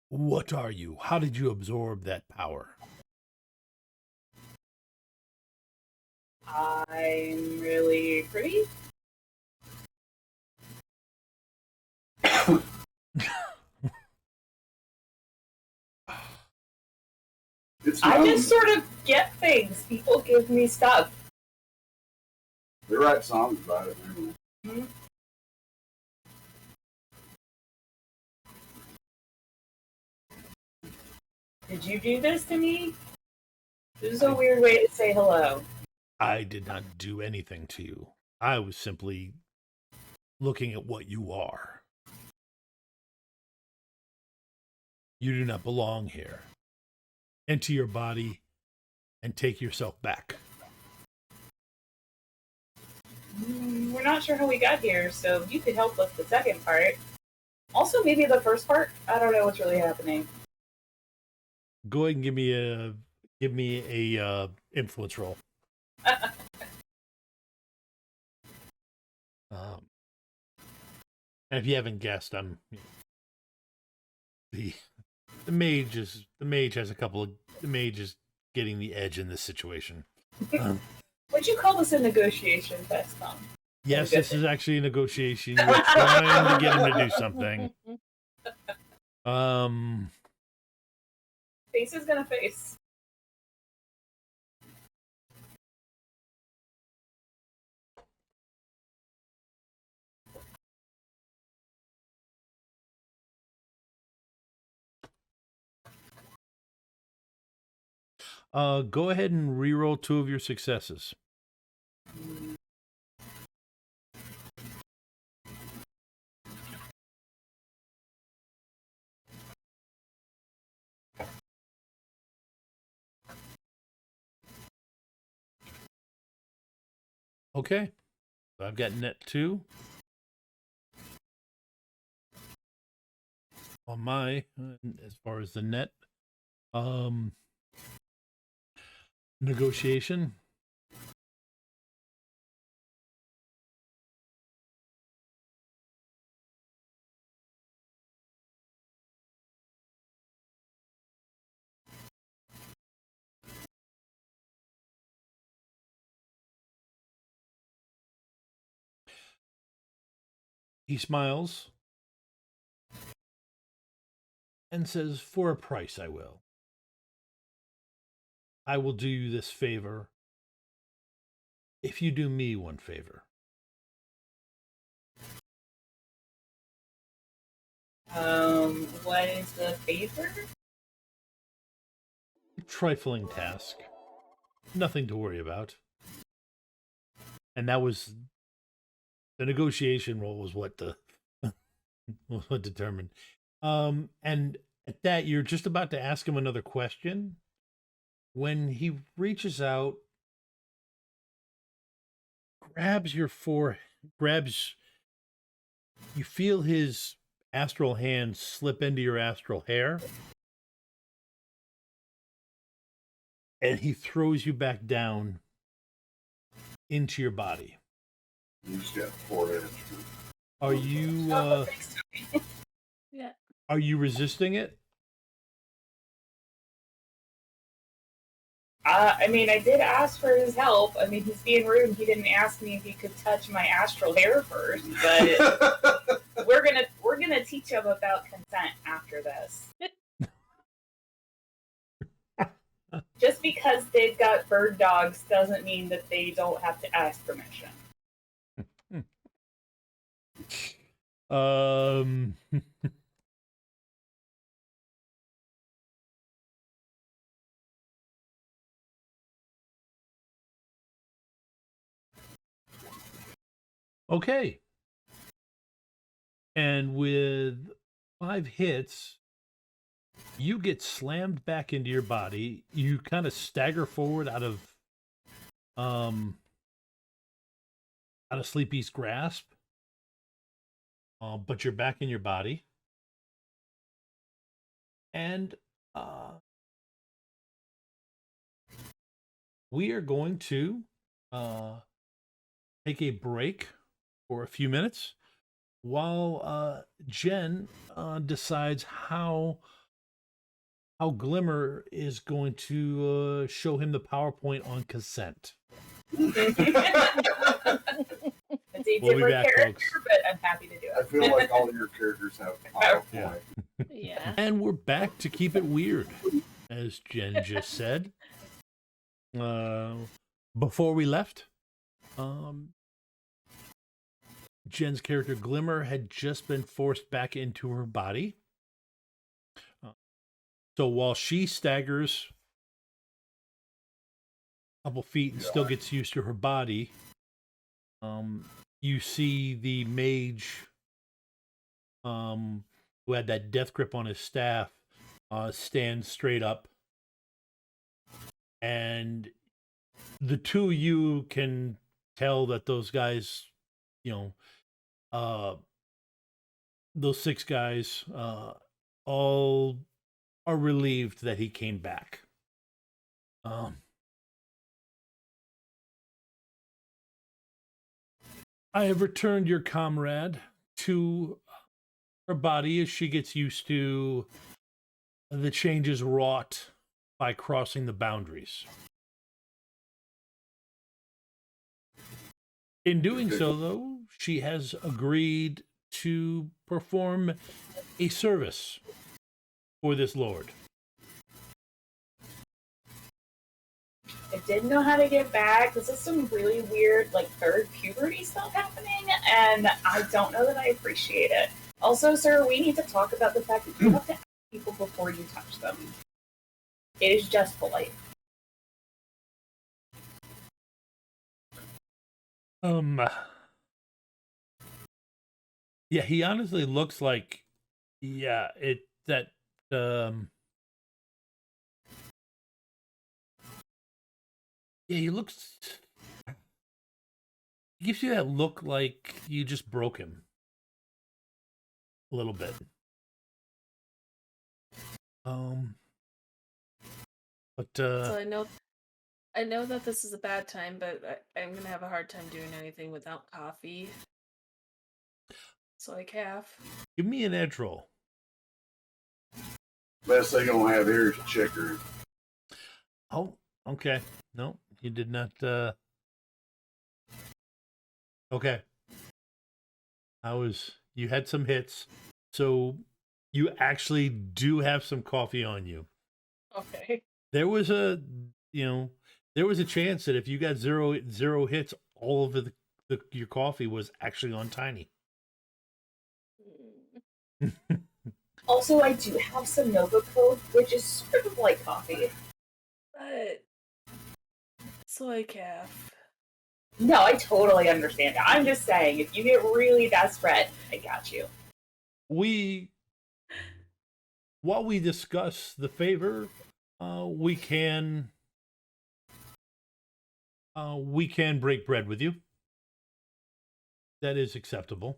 What are you? How did you absorb that power? I'm really pretty. I just sort of get things. People give me stuff. They write songs about it. Mm-hmm. Did you do this to me? This is a weird way to say hello. I did not do anything to you. I was simply looking at what you are. You do not belong here. Enter your body and take yourself back. We're not sure how we got here, so you could help with the second part. Also, maybe the first part. I don't know what's really happening. Go ahead and give me a influence roll. And if you haven't guessed, the mage is getting the edge in this situation. Would you call this a negotiation test, Tom? Yes, this is actually a negotiation. You're trying to get him to do something. Face is gonna face. Go ahead and reroll 2 of your successes. Okay. I've got net 2. On my, as far as the net. Negotiation. He smiles and says, "For a price, I will. I will do you this favor if you do me one favor." What is the favor? Trifling task. Nothing to worry about. And that was the negotiation roll was what the was what determined. And at that, you're just about to ask him another question when he reaches out, grabs your grabs. You feel his astral hand slip into your astral hair, and he throws you back down into your body. You just got 4 inches. Are you Yeah. are you resisting it? I mean, I did ask for his help. I mean, he's being rude. He didn't ask me if he could touch my astral hair first, but we're gonna teach him about consent after this. Just because they've got bird dogs doesn't mean that they don't have to ask permission. Okay. And with 5 hits, you get slammed back into your body. You kind of stagger forward out of Sleepy's grasp. But you're back in your body. And we are going to take a break for a few minutes while Jen decides how Glimmer is going to show him the PowerPoint on consent. It's a We'll be different back, character, folks. but I'm happy to do I it. feel like all of your characters have PowerPoint. Yeah. Yeah. And we're back to keep it weird, as Jen just said. Before we left, Jen's character Glimmer had just been forced back into her body. So while she staggers a couple feet and still gets used to her body, you see the mage who had that death grip on his staff stand straight up. And the two of you can tell that those guys, those 6 guys, all are relieved that he came back. I have returned your comrade to her body as she gets used to the changes wrought by crossing the boundaries. In doing so, though, she has agreed to perform a service for this lord. I didn't know how to get back. This is some really weird, third puberty stuff happening, and I don't know that I appreciate it. Also, sir, we need to talk about the fact that you have to ask people before you touch them. It is just polite. Um, yeah, he honestly looks like, yeah, um, yeah, he gives you that look like you just broke him a little bit. Um, but So I know that this is a bad time, but I'm gonna have a hard time doing anything without coffee. So I calf. give me an edge roll. Best thing gonna have here is chicory. Oh, okay. No, you did not. Okay. You had some hits, so you actually do have some coffee on you. Okay. There was a, you know, there was a chance that if you got zero hits, all of your coffee was actually on Tiny. Also, I do have some Nova Coke, which is sort of like coffee. But so I calf. No, I totally understand that. I'm just saying, if you get really desperate, I got you. While we discuss the favor, we can break bread with you. That is acceptable.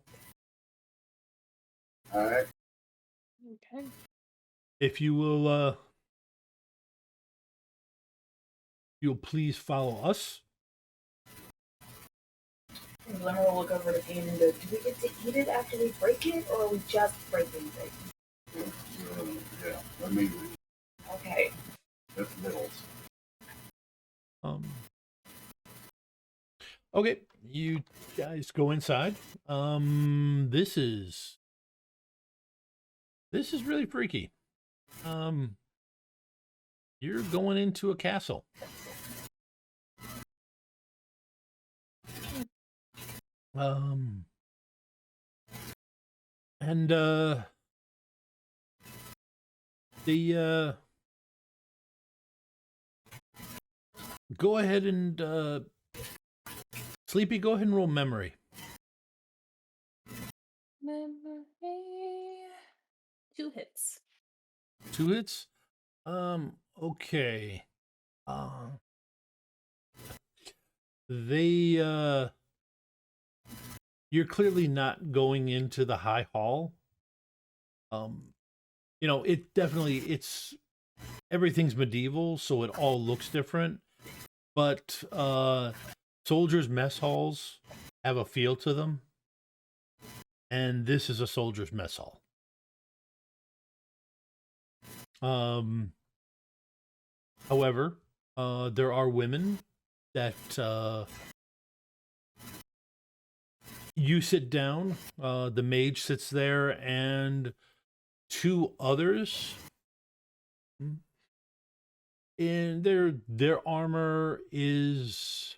All right. Okay. If you'll please follow us. And Glimmer will look over to Pain and go, do we get to eat it after we break it, or are we just breaking it? Yeah, I mean, Okay. that's middles. Okay, you guys go inside. This is really freaky. You're going into a castle. And the go ahead and Sleepy, go ahead and roll memory. Memory. 2 hits. 2 hits. Okay. They you're clearly not going into the high hall. It's everything's medieval, so it all looks different. But soldiers' mess halls have a feel to them. And this is a soldier's mess hall. However, there are women that you sit down, the mage sits there, and 2 others. And their armor has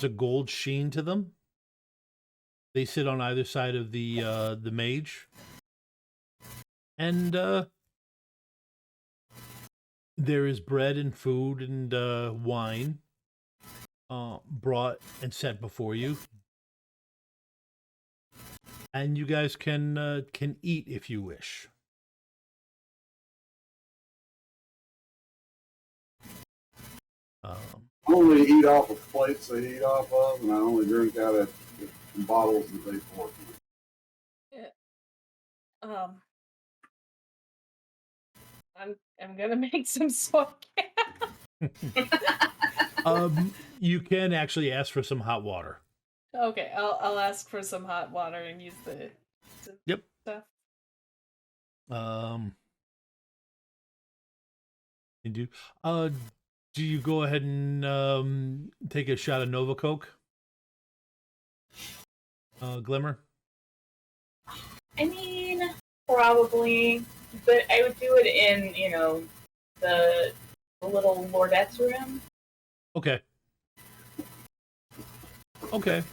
a gold sheen to them. They sit on either side of the mage. And there is bread and food and wine brought and set before you. And you guys can eat if you wish. I only eat off of plates they eat off of, and I only drink out of the bottles that they pour from. Yeah. I'm gonna make some soy. You can actually ask for some hot water. Okay, I'll ask for some hot water and use the Yep. stuff. You do. Do you go ahead and take a shot of Nova Coke? Glimmer? I mean, probably, but I would do it in, the little lordette's room. Okay. Okay.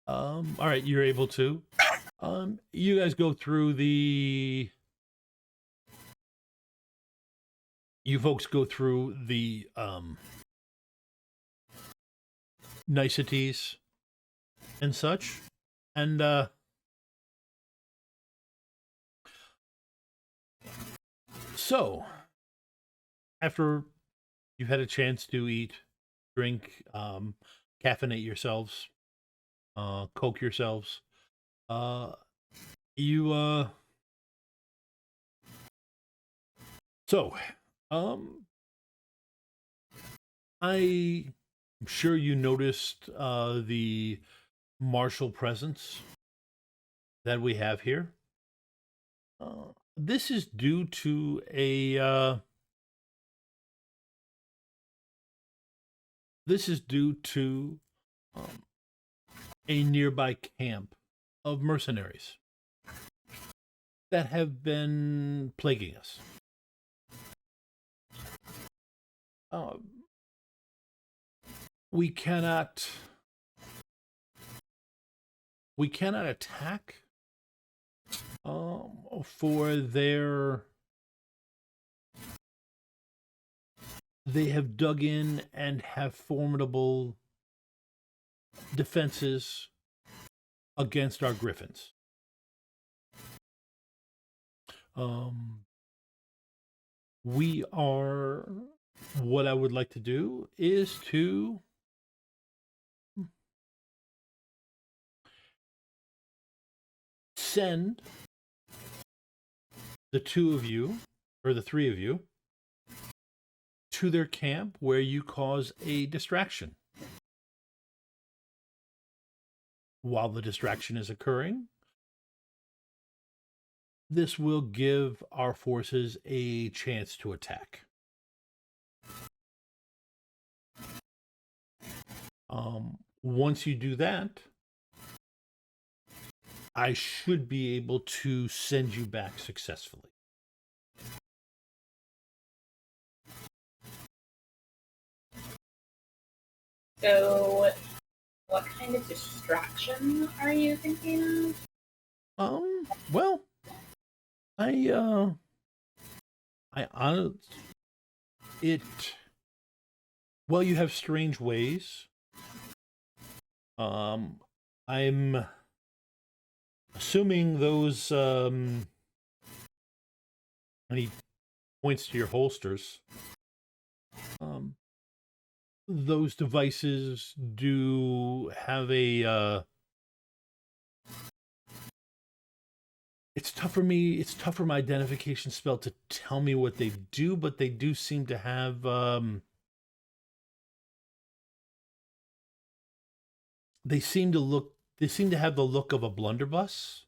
All right, you're able to. You guys go through you folks go through the niceties and such. And so after you've had a chance to eat, drink, caffeinate yourselves, coke yourselves, you so I'm sure you noticed the martial presence that we have here. This is due to a a nearby camp of mercenaries that have been plaguing us. We cannot attack for they have dug in and have formidable defenses against our griffins. What I would like to do is to send the two of you, or the three of you, to their camp where you cause a distraction. While the distraction is occurring, this will give our forces a chance to attack. Once you do that, I should be able to send you back successfully. So, what kind of distraction are you thinking of? Well, I honestly, well, you have strange ways. I'm assuming those, and he points to your holsters. Those devices do have a, it's tough for my identification spell to tell me what they do, but they do seem to have, they seem to have the look of a blunderbuss.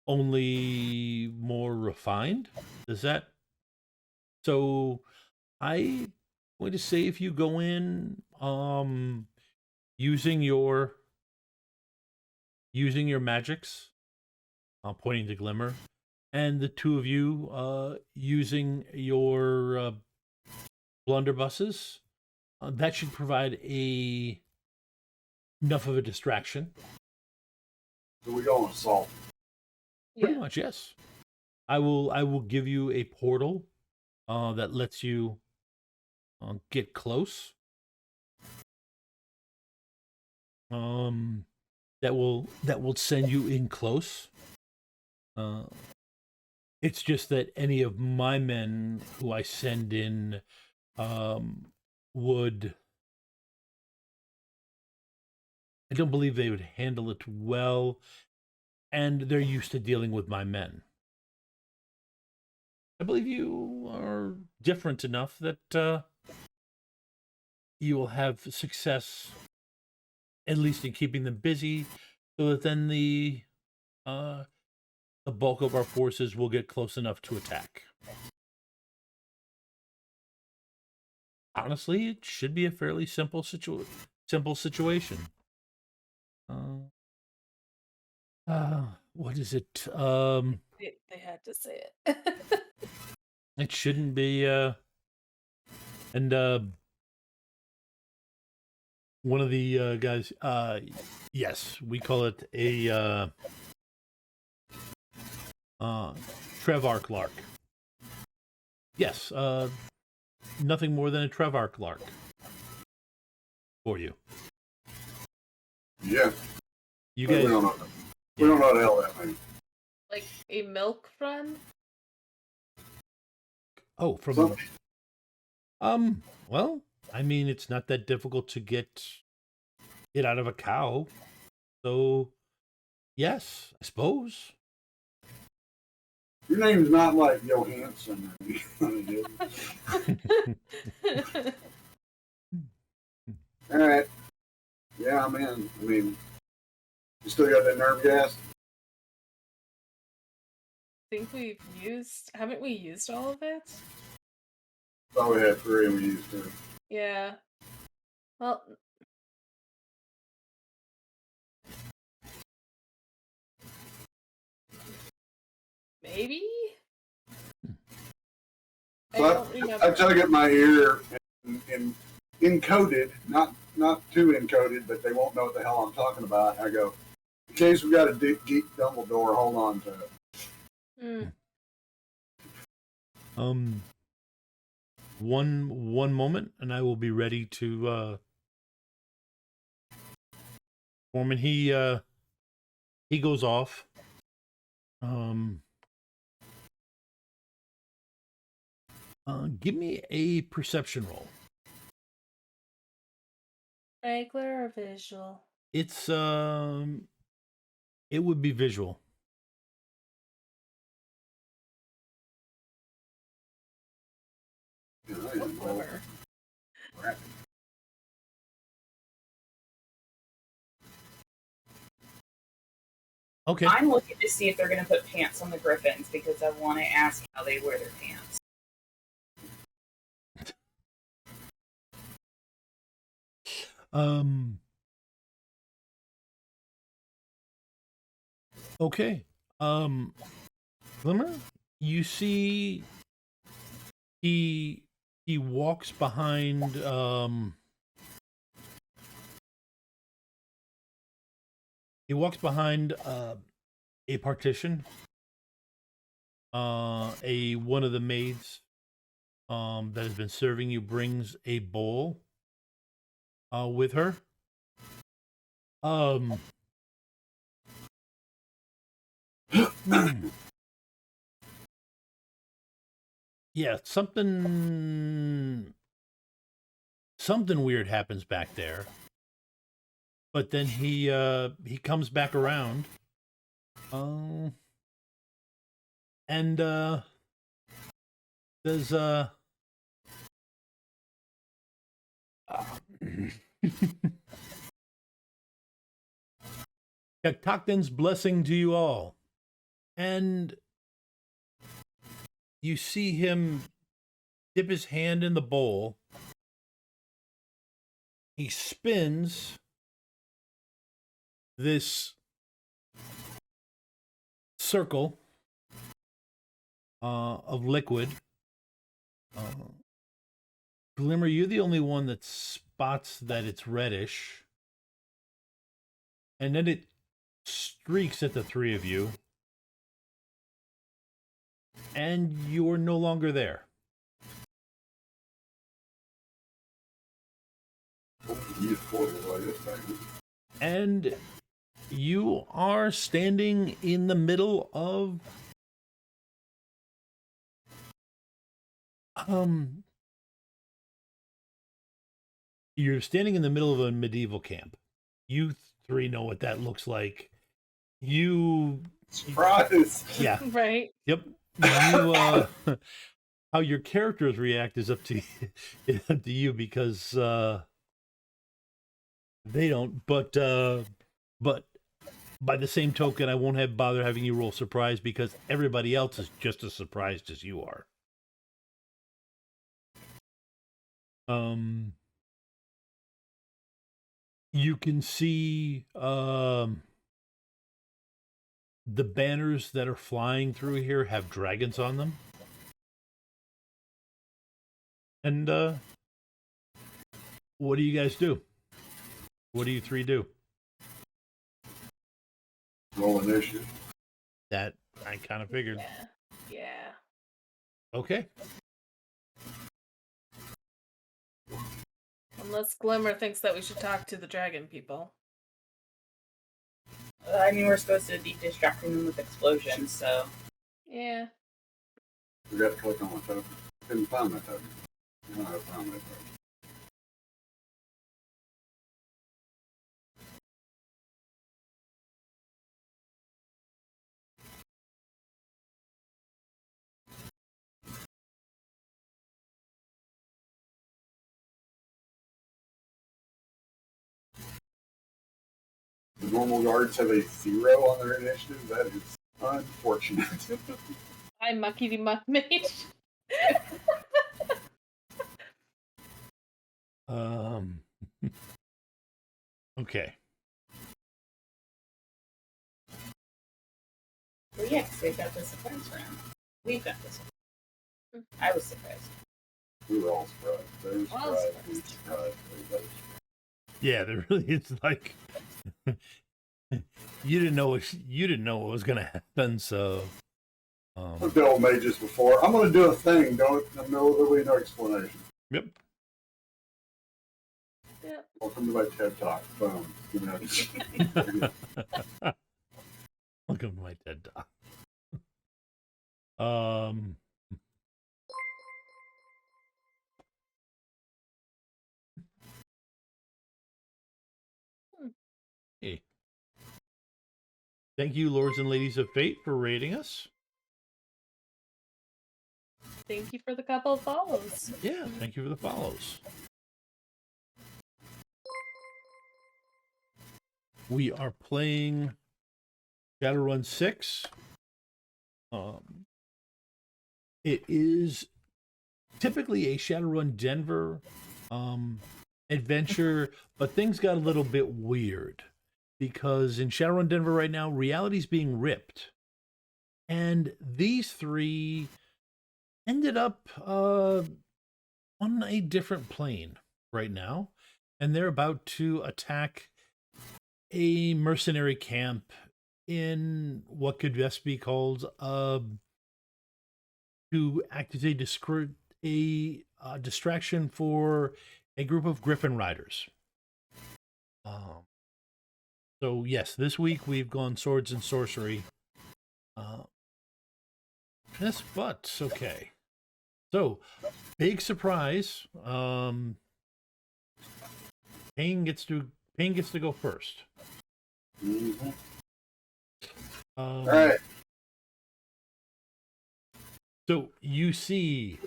Only more refined. Does that? So I'm going to say if you go in, using your magics, pointing to Glimmer, and the two of you using your blunderbusses, that should provide enough of a distraction. So we go on assault. Pretty much, yes. I will give you a portal that lets you get close. That will send you in close. It's just that any of my men who I send in would, I don't believe they would handle it well, and they're used to dealing with my men. I believe you are different enough that you will have success, at least in keeping them busy, so that then the bulk of our forces will get close enough to attack. Honestly, it should be a fairly simple situation. What is it? They had to say it. It shouldn't be. And one of the guys. Yes, we call it a Trevark Lark. Yes, nothing more than a Trevark Lark. for you. Yeah. You But guys, we don't know. We don't know what the hell that means. Like a milk run? oh, from Something. well, I mean, it's not that difficult to get it out of a cow. So, yes, I suppose. Your name's not like Johansson or anything. All right. Yeah, I'm in. I mean, you still got that nerve gas? Think haven't we used all of it? Thought we had 3 and we used 2. Yeah. Well, maybe? I So don't remember. I tug at my ear and encoded, not too encoded, but they won't know what the hell I'm talking about. I go, in case we got a geek Dumbledore, hold on to it. One moment, and I will be ready to. Foreman, he goes off. Give me a perception roll. Regular or visual? It's it would be visual. You know, I didn't roll. Whatever. Crap. Okay. I'm looking to see if they're going to put pants on the griffins because I want to ask how they wear their pants. Okay. Glimmer, you see he walks behind a partition. One of the maids that has been serving you brings a bowl with her. Yeah, something weird happens back there. But then he comes back around. And there's Tokten's blessing to you all. And you see him dip his hand in the bowl. He spins this circle of liquid. Glimmer, you're the only one that spots that it's reddish. And then it streaks at the 3 of you. And you're no longer there. And you are standing in the middle of you're standing in the middle of a medieval camp. You 3 know what that looks like. Surprise! Yeah. Right. Yep. You how your characters react is up to you because they don't. But by the same token, I won't bother having you roll surprise because everybody else is just as surprised as you are. You can see the banners that are flying through here have dragons on them. And what do you guys do? What do you 3 do? Roll initiative. That I kind of figured. Yeah. Okay. I'm Unless Glimmer thinks that we should talk to the dragon people. I mean, we're supposed to be distracting them with explosions, so. Yeah. Forgot to click on my token. Couldn't find my token. No, I found my token. The normal guards have a 0 on their initiative. That is unfortunate. Hi, Mucky Muck Mage. Okay. Well, yeah, 'cause they've got the surprise round. We've got this one. I was surprised. We were all surprised. They were All surprised. We were surprised. Everybody was Yeah, there really is like you didn't know what was gonna happen, so I've dealt with mages before. I'm going to do a thing. There'll be no explanation. Yep. Yep. Welcome to my TED Talk. Boom. You know. Welcome to my TED Talk. Um Hey. Thank you, lords and ladies of fate, for rating us. Thank you for the couple of follows. Yeah, thank you for the follows. We are playing Shadowrun 6. It is typically a Shadowrun Denver adventure, but things got a little bit weird because in Shadowrun Denver right now, reality's being ripped. And these three ended up on a different plane right now, and they're about to attack a mercenary camp in what could best be called to act as a distraction for a group of Griffin riders. So yes, this week we've gone swords and sorcery. Yes, but okay. So big surprise. Payne gets to go first. Mm-hmm. All right. So you see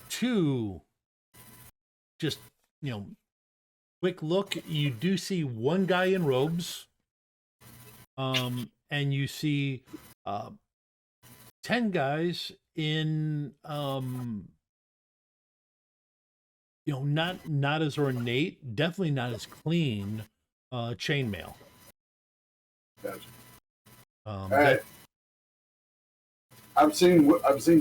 two, just, quick look. You do see one guy in robes. And you see 10 guys in not as ornate, definitely not as clean chainmail. Gotcha. All right. I've seen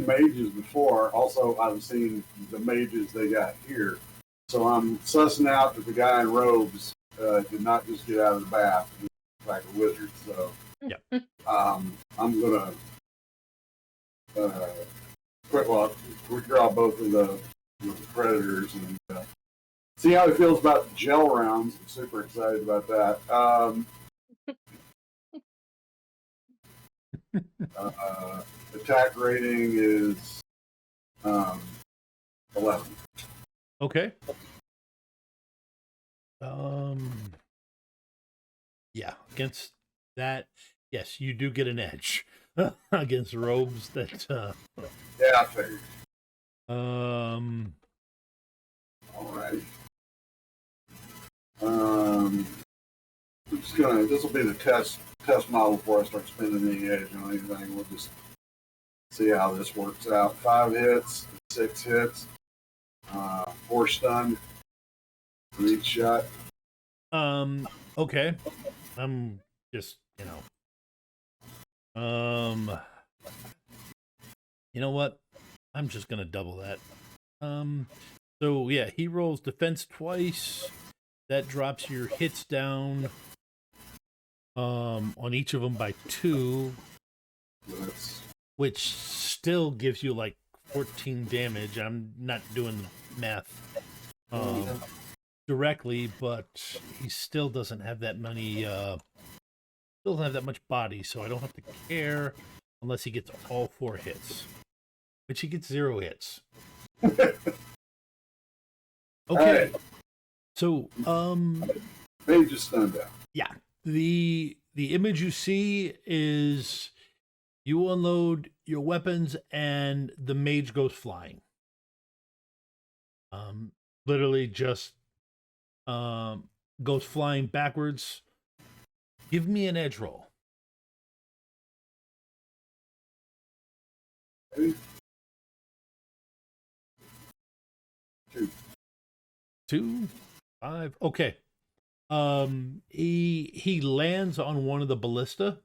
mages before. Also, I've seen the mages they got here. So I'm sussing out that the guy in robes did not just get out of the bath. He's like a wizard. So yeah. I'm gonna withdraw both of the predators and see how he feels about gel rounds. I'm super excited about that. Attack rating is 11. Okay. Yeah, against that, yes, you do get an edge against robes that Yeah, I figured. All right. This will be the test model before I start spending any edge on anything. We'll just see how this works out. 5 hits, 6 hits, 4 stun for each shot. Okay. I'm just, you know what? I'm just gonna double that. So yeah, he rolls defense twice. That drops your hits down on each of them by 2, which still gives you like 14 damage. I'm not doing the math. directly, but he still doesn't have that many. Still doesn't have that much body, so I don't have to care unless he gets all 4 hits, which he gets 0 hits. Okay. Right. So, Maybe just stunned out. yeah, the image you see is you unload your weapons and the mage goes flying. Literally just goes flying backwards. Give me an edge roll. Maybe 2. 2, 5. Okay. He lands on one of the ballista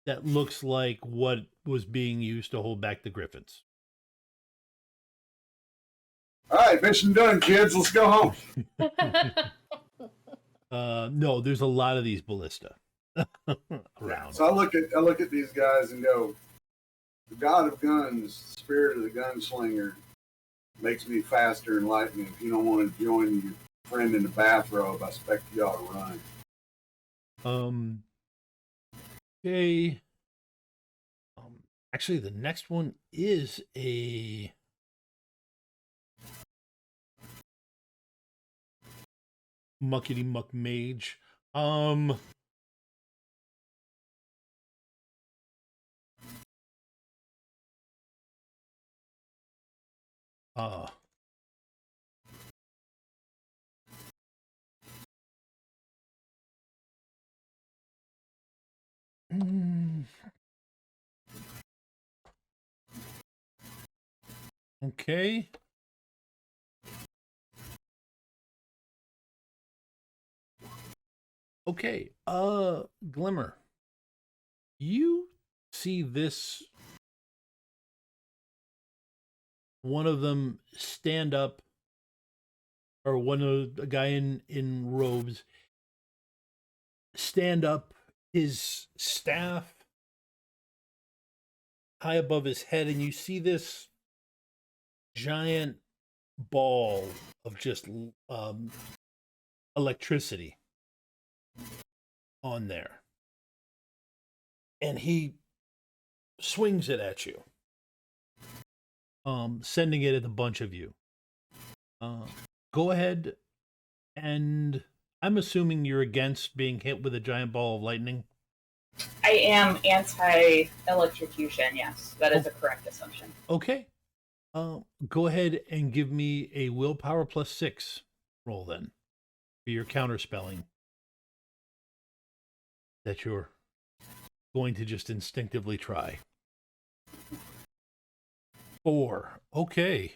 that looks like what was being used to hold back the griffins. All right, mission done, kids. Let's go home. No, there's a lot of these ballista around. So I look at these guys and go, the god of guns, the spirit of the gunslinger, makes me faster and lightning. If you don't want to join your friend in the bathrobe, I expect you ought to run. Okay. Actually, the next one is a muckety muck mage. Okay. Okay. Glimmer. You see this one of them stand up, or one of the guy in robes stand up, his staff high above his head, and you see this giant ball of just electricity on there, and he swings it at you, sending it at a bunch of you. Go ahead, and I'm assuming you're against being hit with a giant ball of lightning. I am anti-electrocution, yes. That is a correct assumption. Okay. Go ahead and give me a willpower +6 roll then for your counterspelling that you're going to just instinctively try. 4. Okay.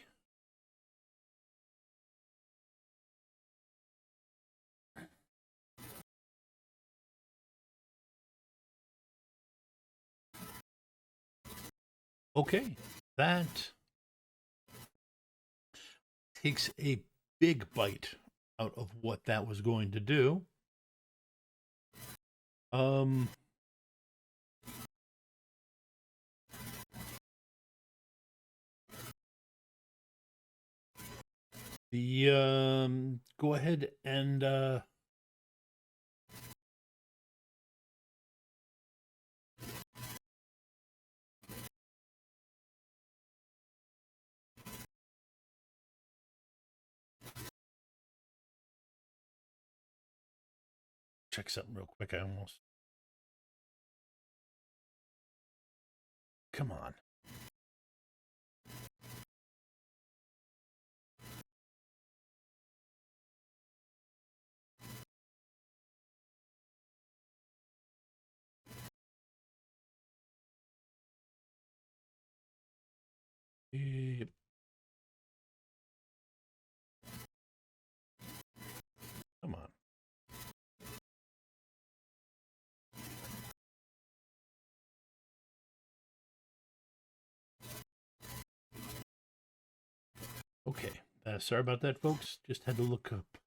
Okay. That takes a big bite out of what that was going to do. Go ahead and check something real quick. I almost, come on. Come on. Okay. Sorry about that, folks. Just had to look up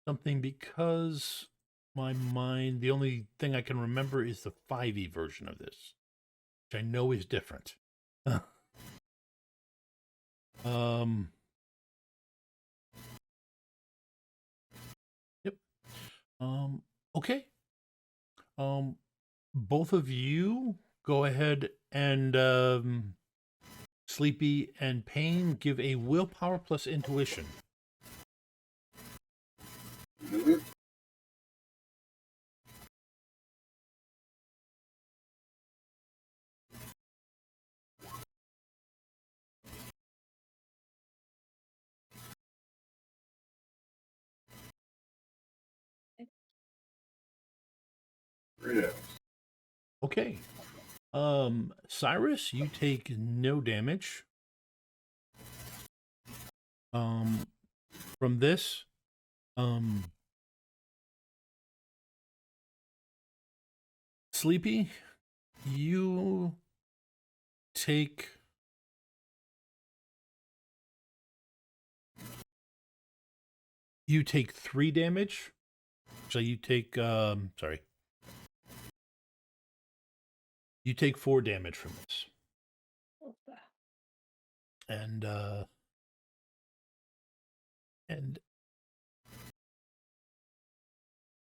something because my mind, the only thing I can remember is the 5e version of this, which I know is different. Okay. Both of you go ahead and Sleepy and Pain give a willpower plus intuition. Mhm. Yes. Okay. Cyrus, you take no damage. From this. Sleepy, you take you take 3 damage. So you take sorry. You take 4 damage from this. And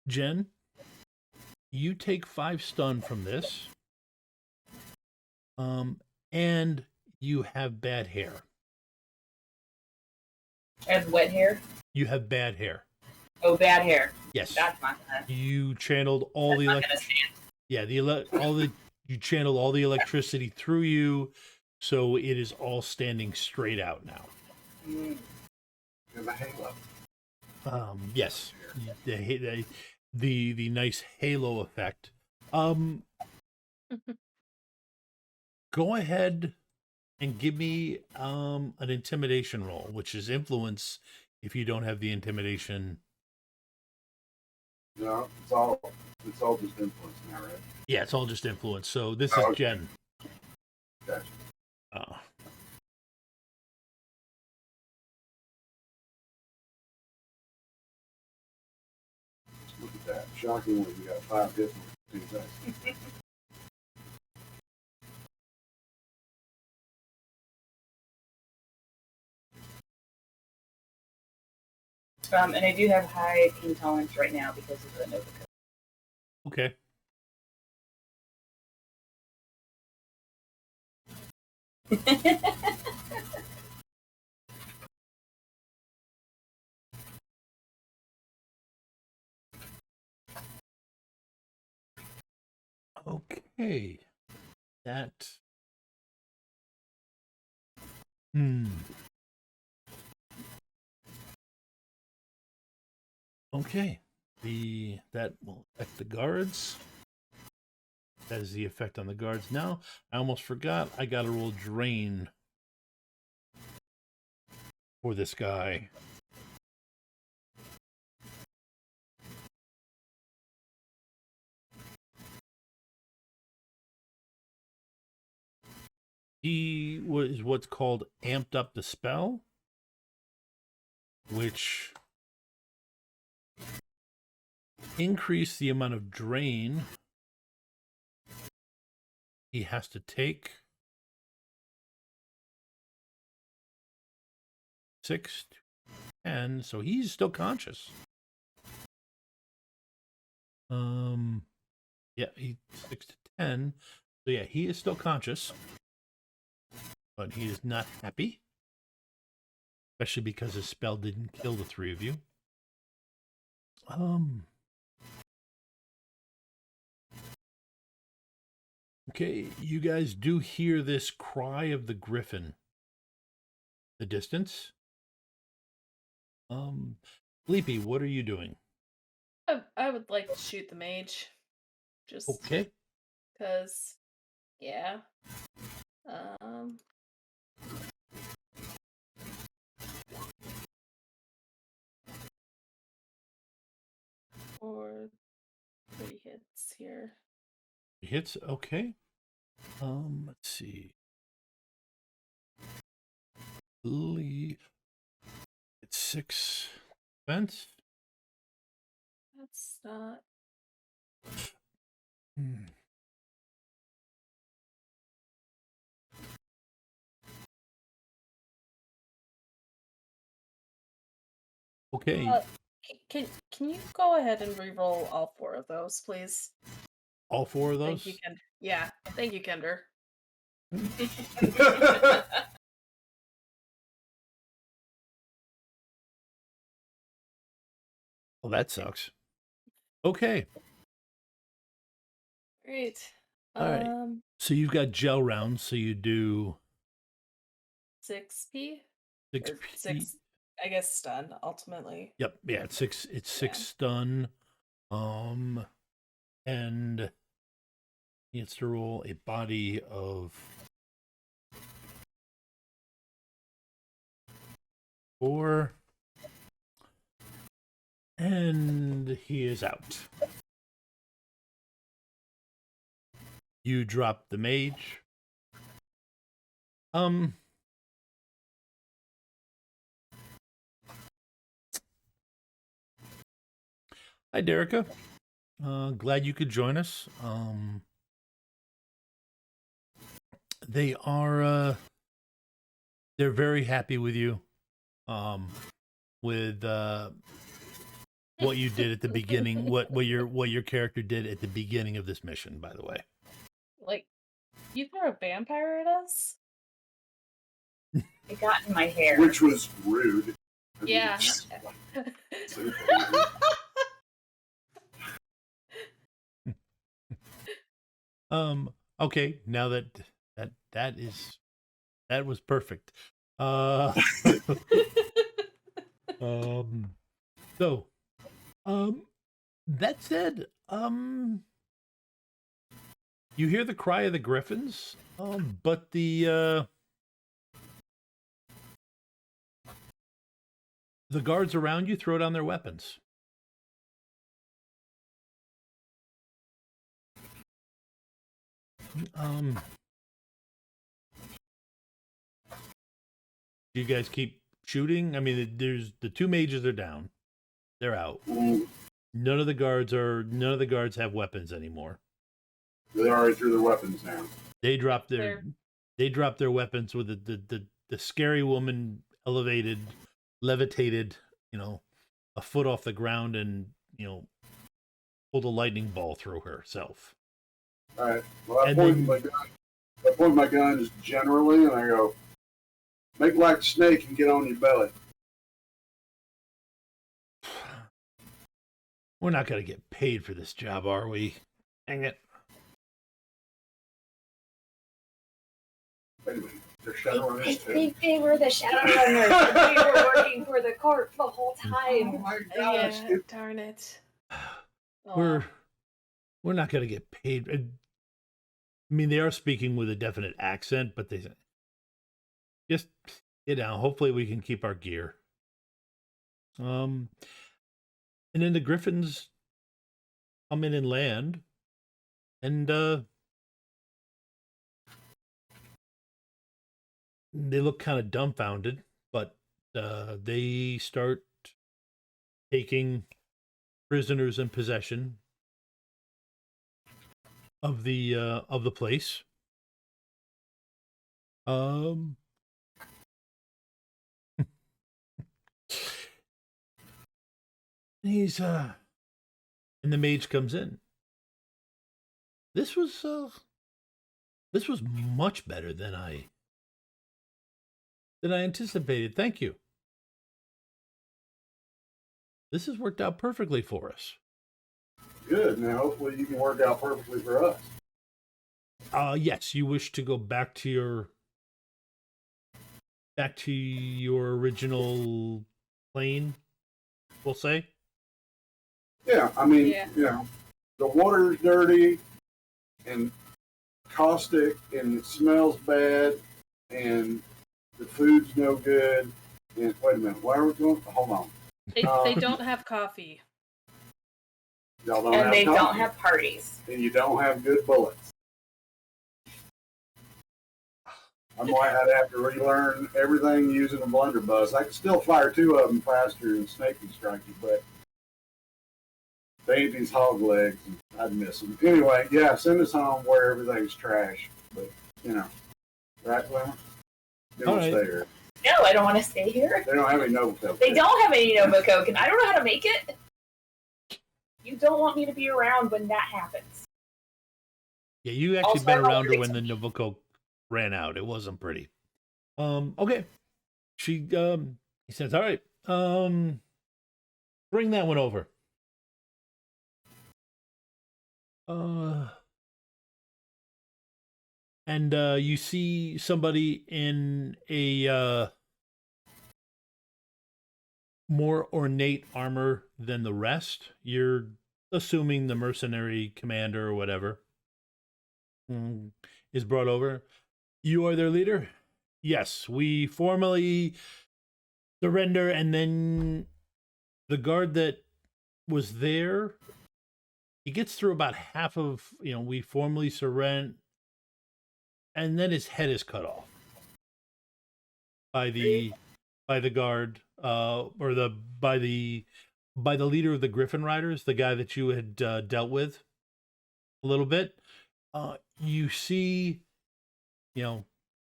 Jen, you take 5 stun from this. And you have bad hair. I have wet hair. You have bad hair. Oh, bad hair. Yes. That's not gonna. You channeled all the you channeled all the electricity through you, so it is all standing straight out now. You have a halo. Yes, the nice halo effect. Go ahead and give me an intimidation roll, which is influence if you don't have the intimidation. No, it's all just influence now, right? Yeah, it's all just influence. So this is Jen. Gotcha. Look at that. Shockingly, we got 5 hits in 2 seconds. And I do have high pain tolerance right now because of the Nova code. Okay. Okay. That. Okay. That will affect the guards. That is the effect on the guards. Now, I almost forgot. I got to roll drain for this guy. He was what's called amped up the spell, which increased the amount of drain he has to take. 6 to 10, so he's still conscious. Yeah, 6 to 10. So yeah, he is still conscious, but he is not happy, especially because his spell didn't kill the 3 of you. Okay, you guys do hear this cry of the griffin. The distance. Sleepy, what are you doing? I would like to shoot the mage. Just okay. Because, yeah. Or 3 hits here. Hits, okay. Let's see. It's 6 defense. That's not. Okay. Can you go ahead and re-roll all 4 of those, please? All 4 of Thank you, those? Kender. Yeah, thank you, Kender. Well, that sucks. Okay. Great. All right. So you've got gel rounds, so you do 6p? 6 Or P. 6, I guess, stun, ultimately. Yep. Yeah, it's 6 stun. And he gets to roll a body of 4. And he is out. You drop the mage. Hi, Derica. Glad you could join us. They are they're very happy with you. With what you did at the beginning, what your character did at the beginning of this mission, by the way. Like, you threw a vampire at us? It got in my hair. Which was rude. I mean, Yeah. Okay, now that was perfect. So that said, you hear the cry of the griffins, but the guards around you throw down their weapons. You guys keep shooting? I mean, there's the 2 mages are down. They're out. None of the guards have weapons anymore. They already threw their weapons down. They dropped their weapons with the scary woman levitated, a foot off the ground and, pulled a lightning ball through herself. All right. Well, I point my guns generally, and I go, make like a snake and get on your belly. We're not going to get paid for this job, are we? Dang it. Wait a minute. They're Shadowrunners too. They were the Shadowrunners. They were working for the court the whole time. Oh my gosh. Yeah, darn it. We're not going to get paid. I mean, they are speaking with a definite accent, but they just hopefully we can keep our gear. And then the griffins come in and land, and they look kind of dumbfounded, but they start taking prisoners in possession of the place. He's and the mage comes in. This was much better than I anticipated. Thank you. This has worked out perfectly for us. Good. Now, hopefully, you can work out perfectly for us. Yes, you wish to go back to your original plane, we'll say. Yeah, I mean, the water's dirty and caustic, and it smells bad, and the food's no good. And wait a minute, why are we going? Hold on. They don't have coffee. Y'all don't And have they coffee, don't have parties. and you don't have good bullets. I might have to relearn everything using a blunderbuss. I can still fire 2 of them faster than Snake can strike you, but they ain't these hog legs. I'd miss them. Anyway, yeah, send us home where everything's trash. But, right, Glenn? You don't stay here. No, I don't want to stay here. They don't have any noble coke. They don't have any Nova Coke, and I don't know how to make it. You don't want me to be around when that happens. Yeah, you actually Also, been I'm not around her learning when the something. Nova Coke ran out. It wasn't pretty. Okay. He says, all right, bring that one over. And you see somebody in a more ornate armor than the rest. You're assuming the mercenary commander or whatever is brought over. You are their leader? Yes, we formally surrender, and then the guard that was there, he gets through about half of, we formally surrender, and then his head is cut off by the guard, or by the leader of the Griffin Riders, the guy that you had dealt with a little bit. You see,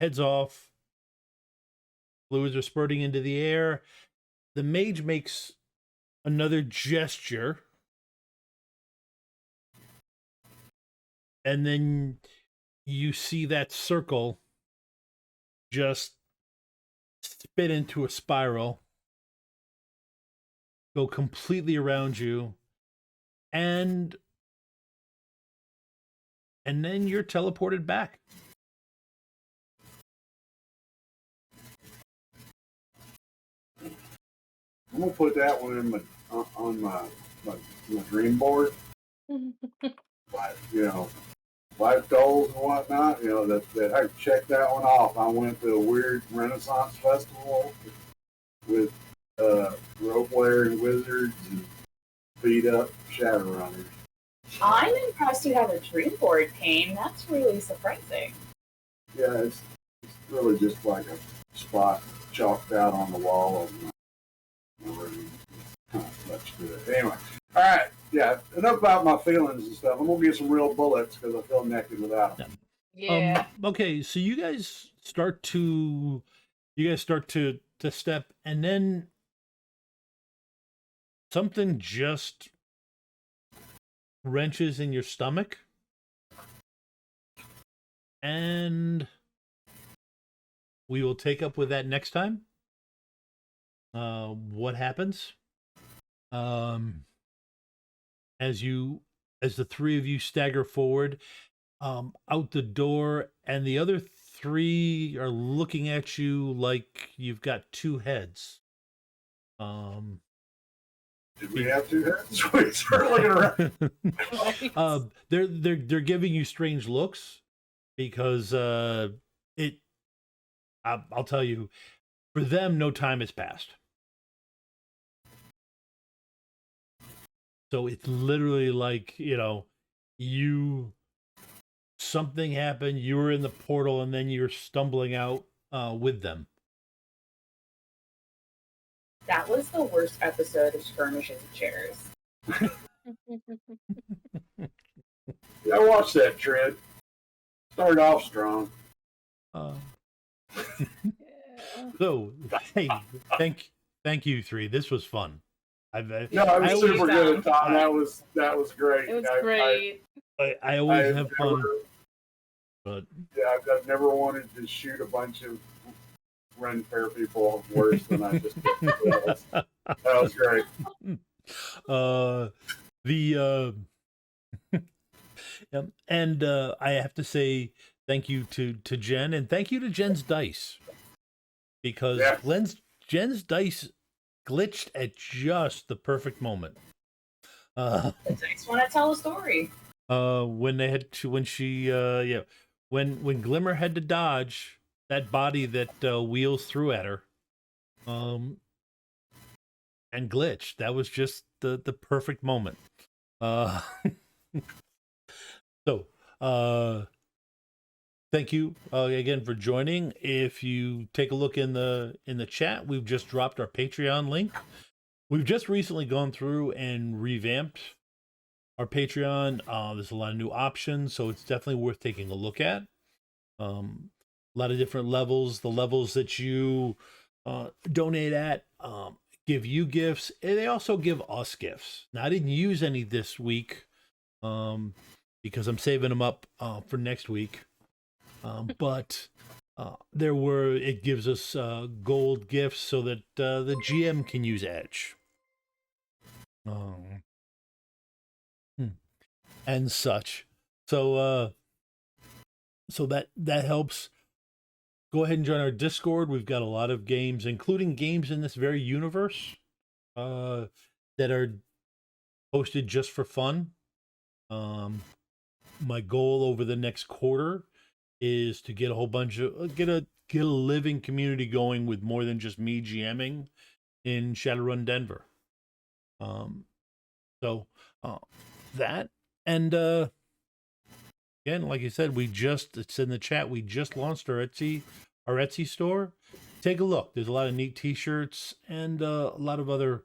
heads off, fluids are spurting into the air. The mage makes another gesture, and then you see that circle just spin into a spiral, go completely around you, and then you're teleported back. I'm gonna put that one in on my dream board. Like, life goals and whatnot. That I checked that one off. I went to a weird Renaissance festival with rope wearing wizards and beat up Shadowrunners. I'm impressed you have a dream board, Kane. That's really surprising. Yeah, it's really just like a spot chalked out on the wall of my room. Not much to it. Anyway, all right. Yeah, enough about my feelings and stuff. I'm gonna get some real bullets because I feel naked without them. Yeah. Okay, so you guys start to step, and then something just wrenches in your stomach, and we will take up with that next time. What happens? As the three of you stagger forward out the door, and the other three are looking at you like you've got two heads. Did we have two heads? We started looking around. They're giving you strange looks because I'll tell you, for them, no time has passed. So it's literally like, something happened, you were in the portal, and then you're stumbling out with them. That was the worst episode of Skirmishes and Chairs. Yeah, I watched that, Trent. Started off strong. So, hey, thank you three. This was fun. I was super good at Tom. That was great. It was great. I always have fun. But yeah, I've never wanted to shoot a bunch of Ren Fair people worse than I just did. That was great. And I have to say thank you to Jen, and thank you to Jen's dice, because Jen's dice glitched at just the perfect moment. The dice want to tell a story. When Glimmer had to dodge that body that wheels through at her, and glitched. That was just the perfect moment. So, thank you again for joining. If you take a look in the chat, we've just dropped our Patreon link. We've just recently gone through and revamped our Patreon. There's a lot of new options, so it's definitely worth taking a look at. A lot of different levels. The levels that you donate at, give you gifts, and they also give us gifts. Now, I didn't use any this week because I'm saving them up for next week. But it gives us gold gifts so that the GM can use Edge. And such. So that helps. Go ahead and join our Discord. We've got a lot of games, including games in this very universe, that are posted just for fun. My goal over the next quarter is to get a whole bunch of get a living community going with more than just me GMing in Shadowrun Denver. That and again, like I said, it's in the chat. We just launched our Etsy store. Take a look. There's a lot of neat T-shirts and a lot of other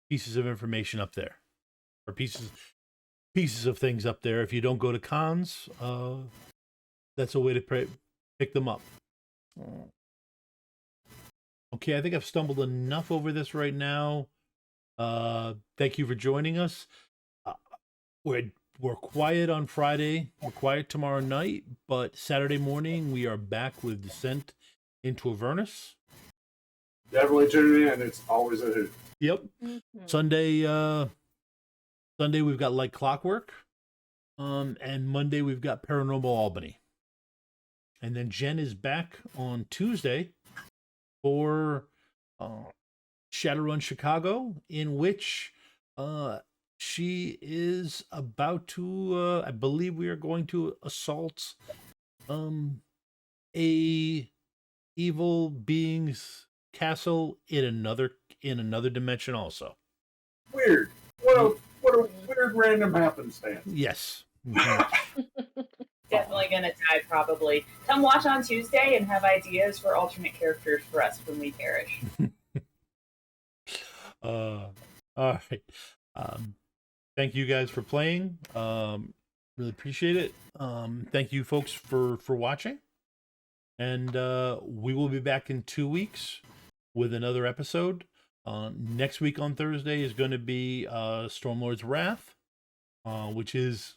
pieces of information up there, or pieces of things up there. If you don't go to cons, that's a way to pick them up. Okay, I think I've stumbled enough over this right now. Thank you for joining us. We're quiet on Friday. We're quiet tomorrow night, but Saturday morning we are back with Descent into Avernus. Definitely tune in. It's always a hoot. Yep. Mm-hmm. Sunday we've got Like Clockwork. And Monday we've got Paranormal Albany. And then Jen is back on Tuesday for Shadowrun Chicago, in which she is about to I believe we are going to assault a evil being's castle in another dimension also. Weird. What a weird random happenstance. Yes. Definitely gonna die probably. Come watch on Tuesday and have ideas for alternate characters for us when we perish. All right. Thank you guys for playing. Really appreciate it. Thank you folks for watching. And we will be back in 2 weeks with another episode. Next week on Thursday is going to be Stormlord's Wrath, which is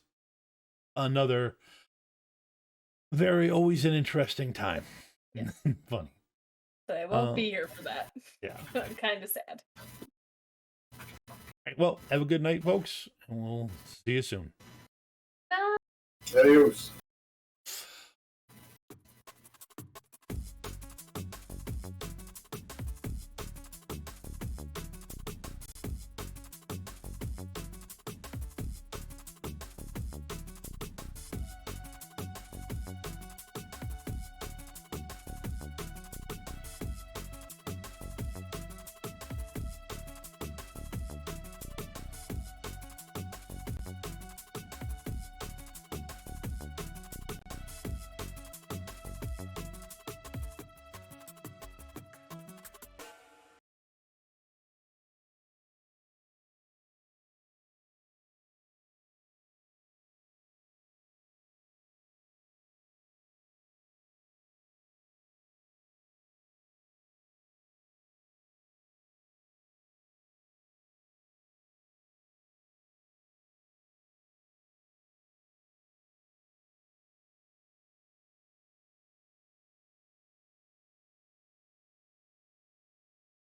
another always an interesting time. Yes. Funny. So I won't be here for that. Yeah. I'm kind of sad. All right, well, have a good night, folks, and we'll see you soon. Adios.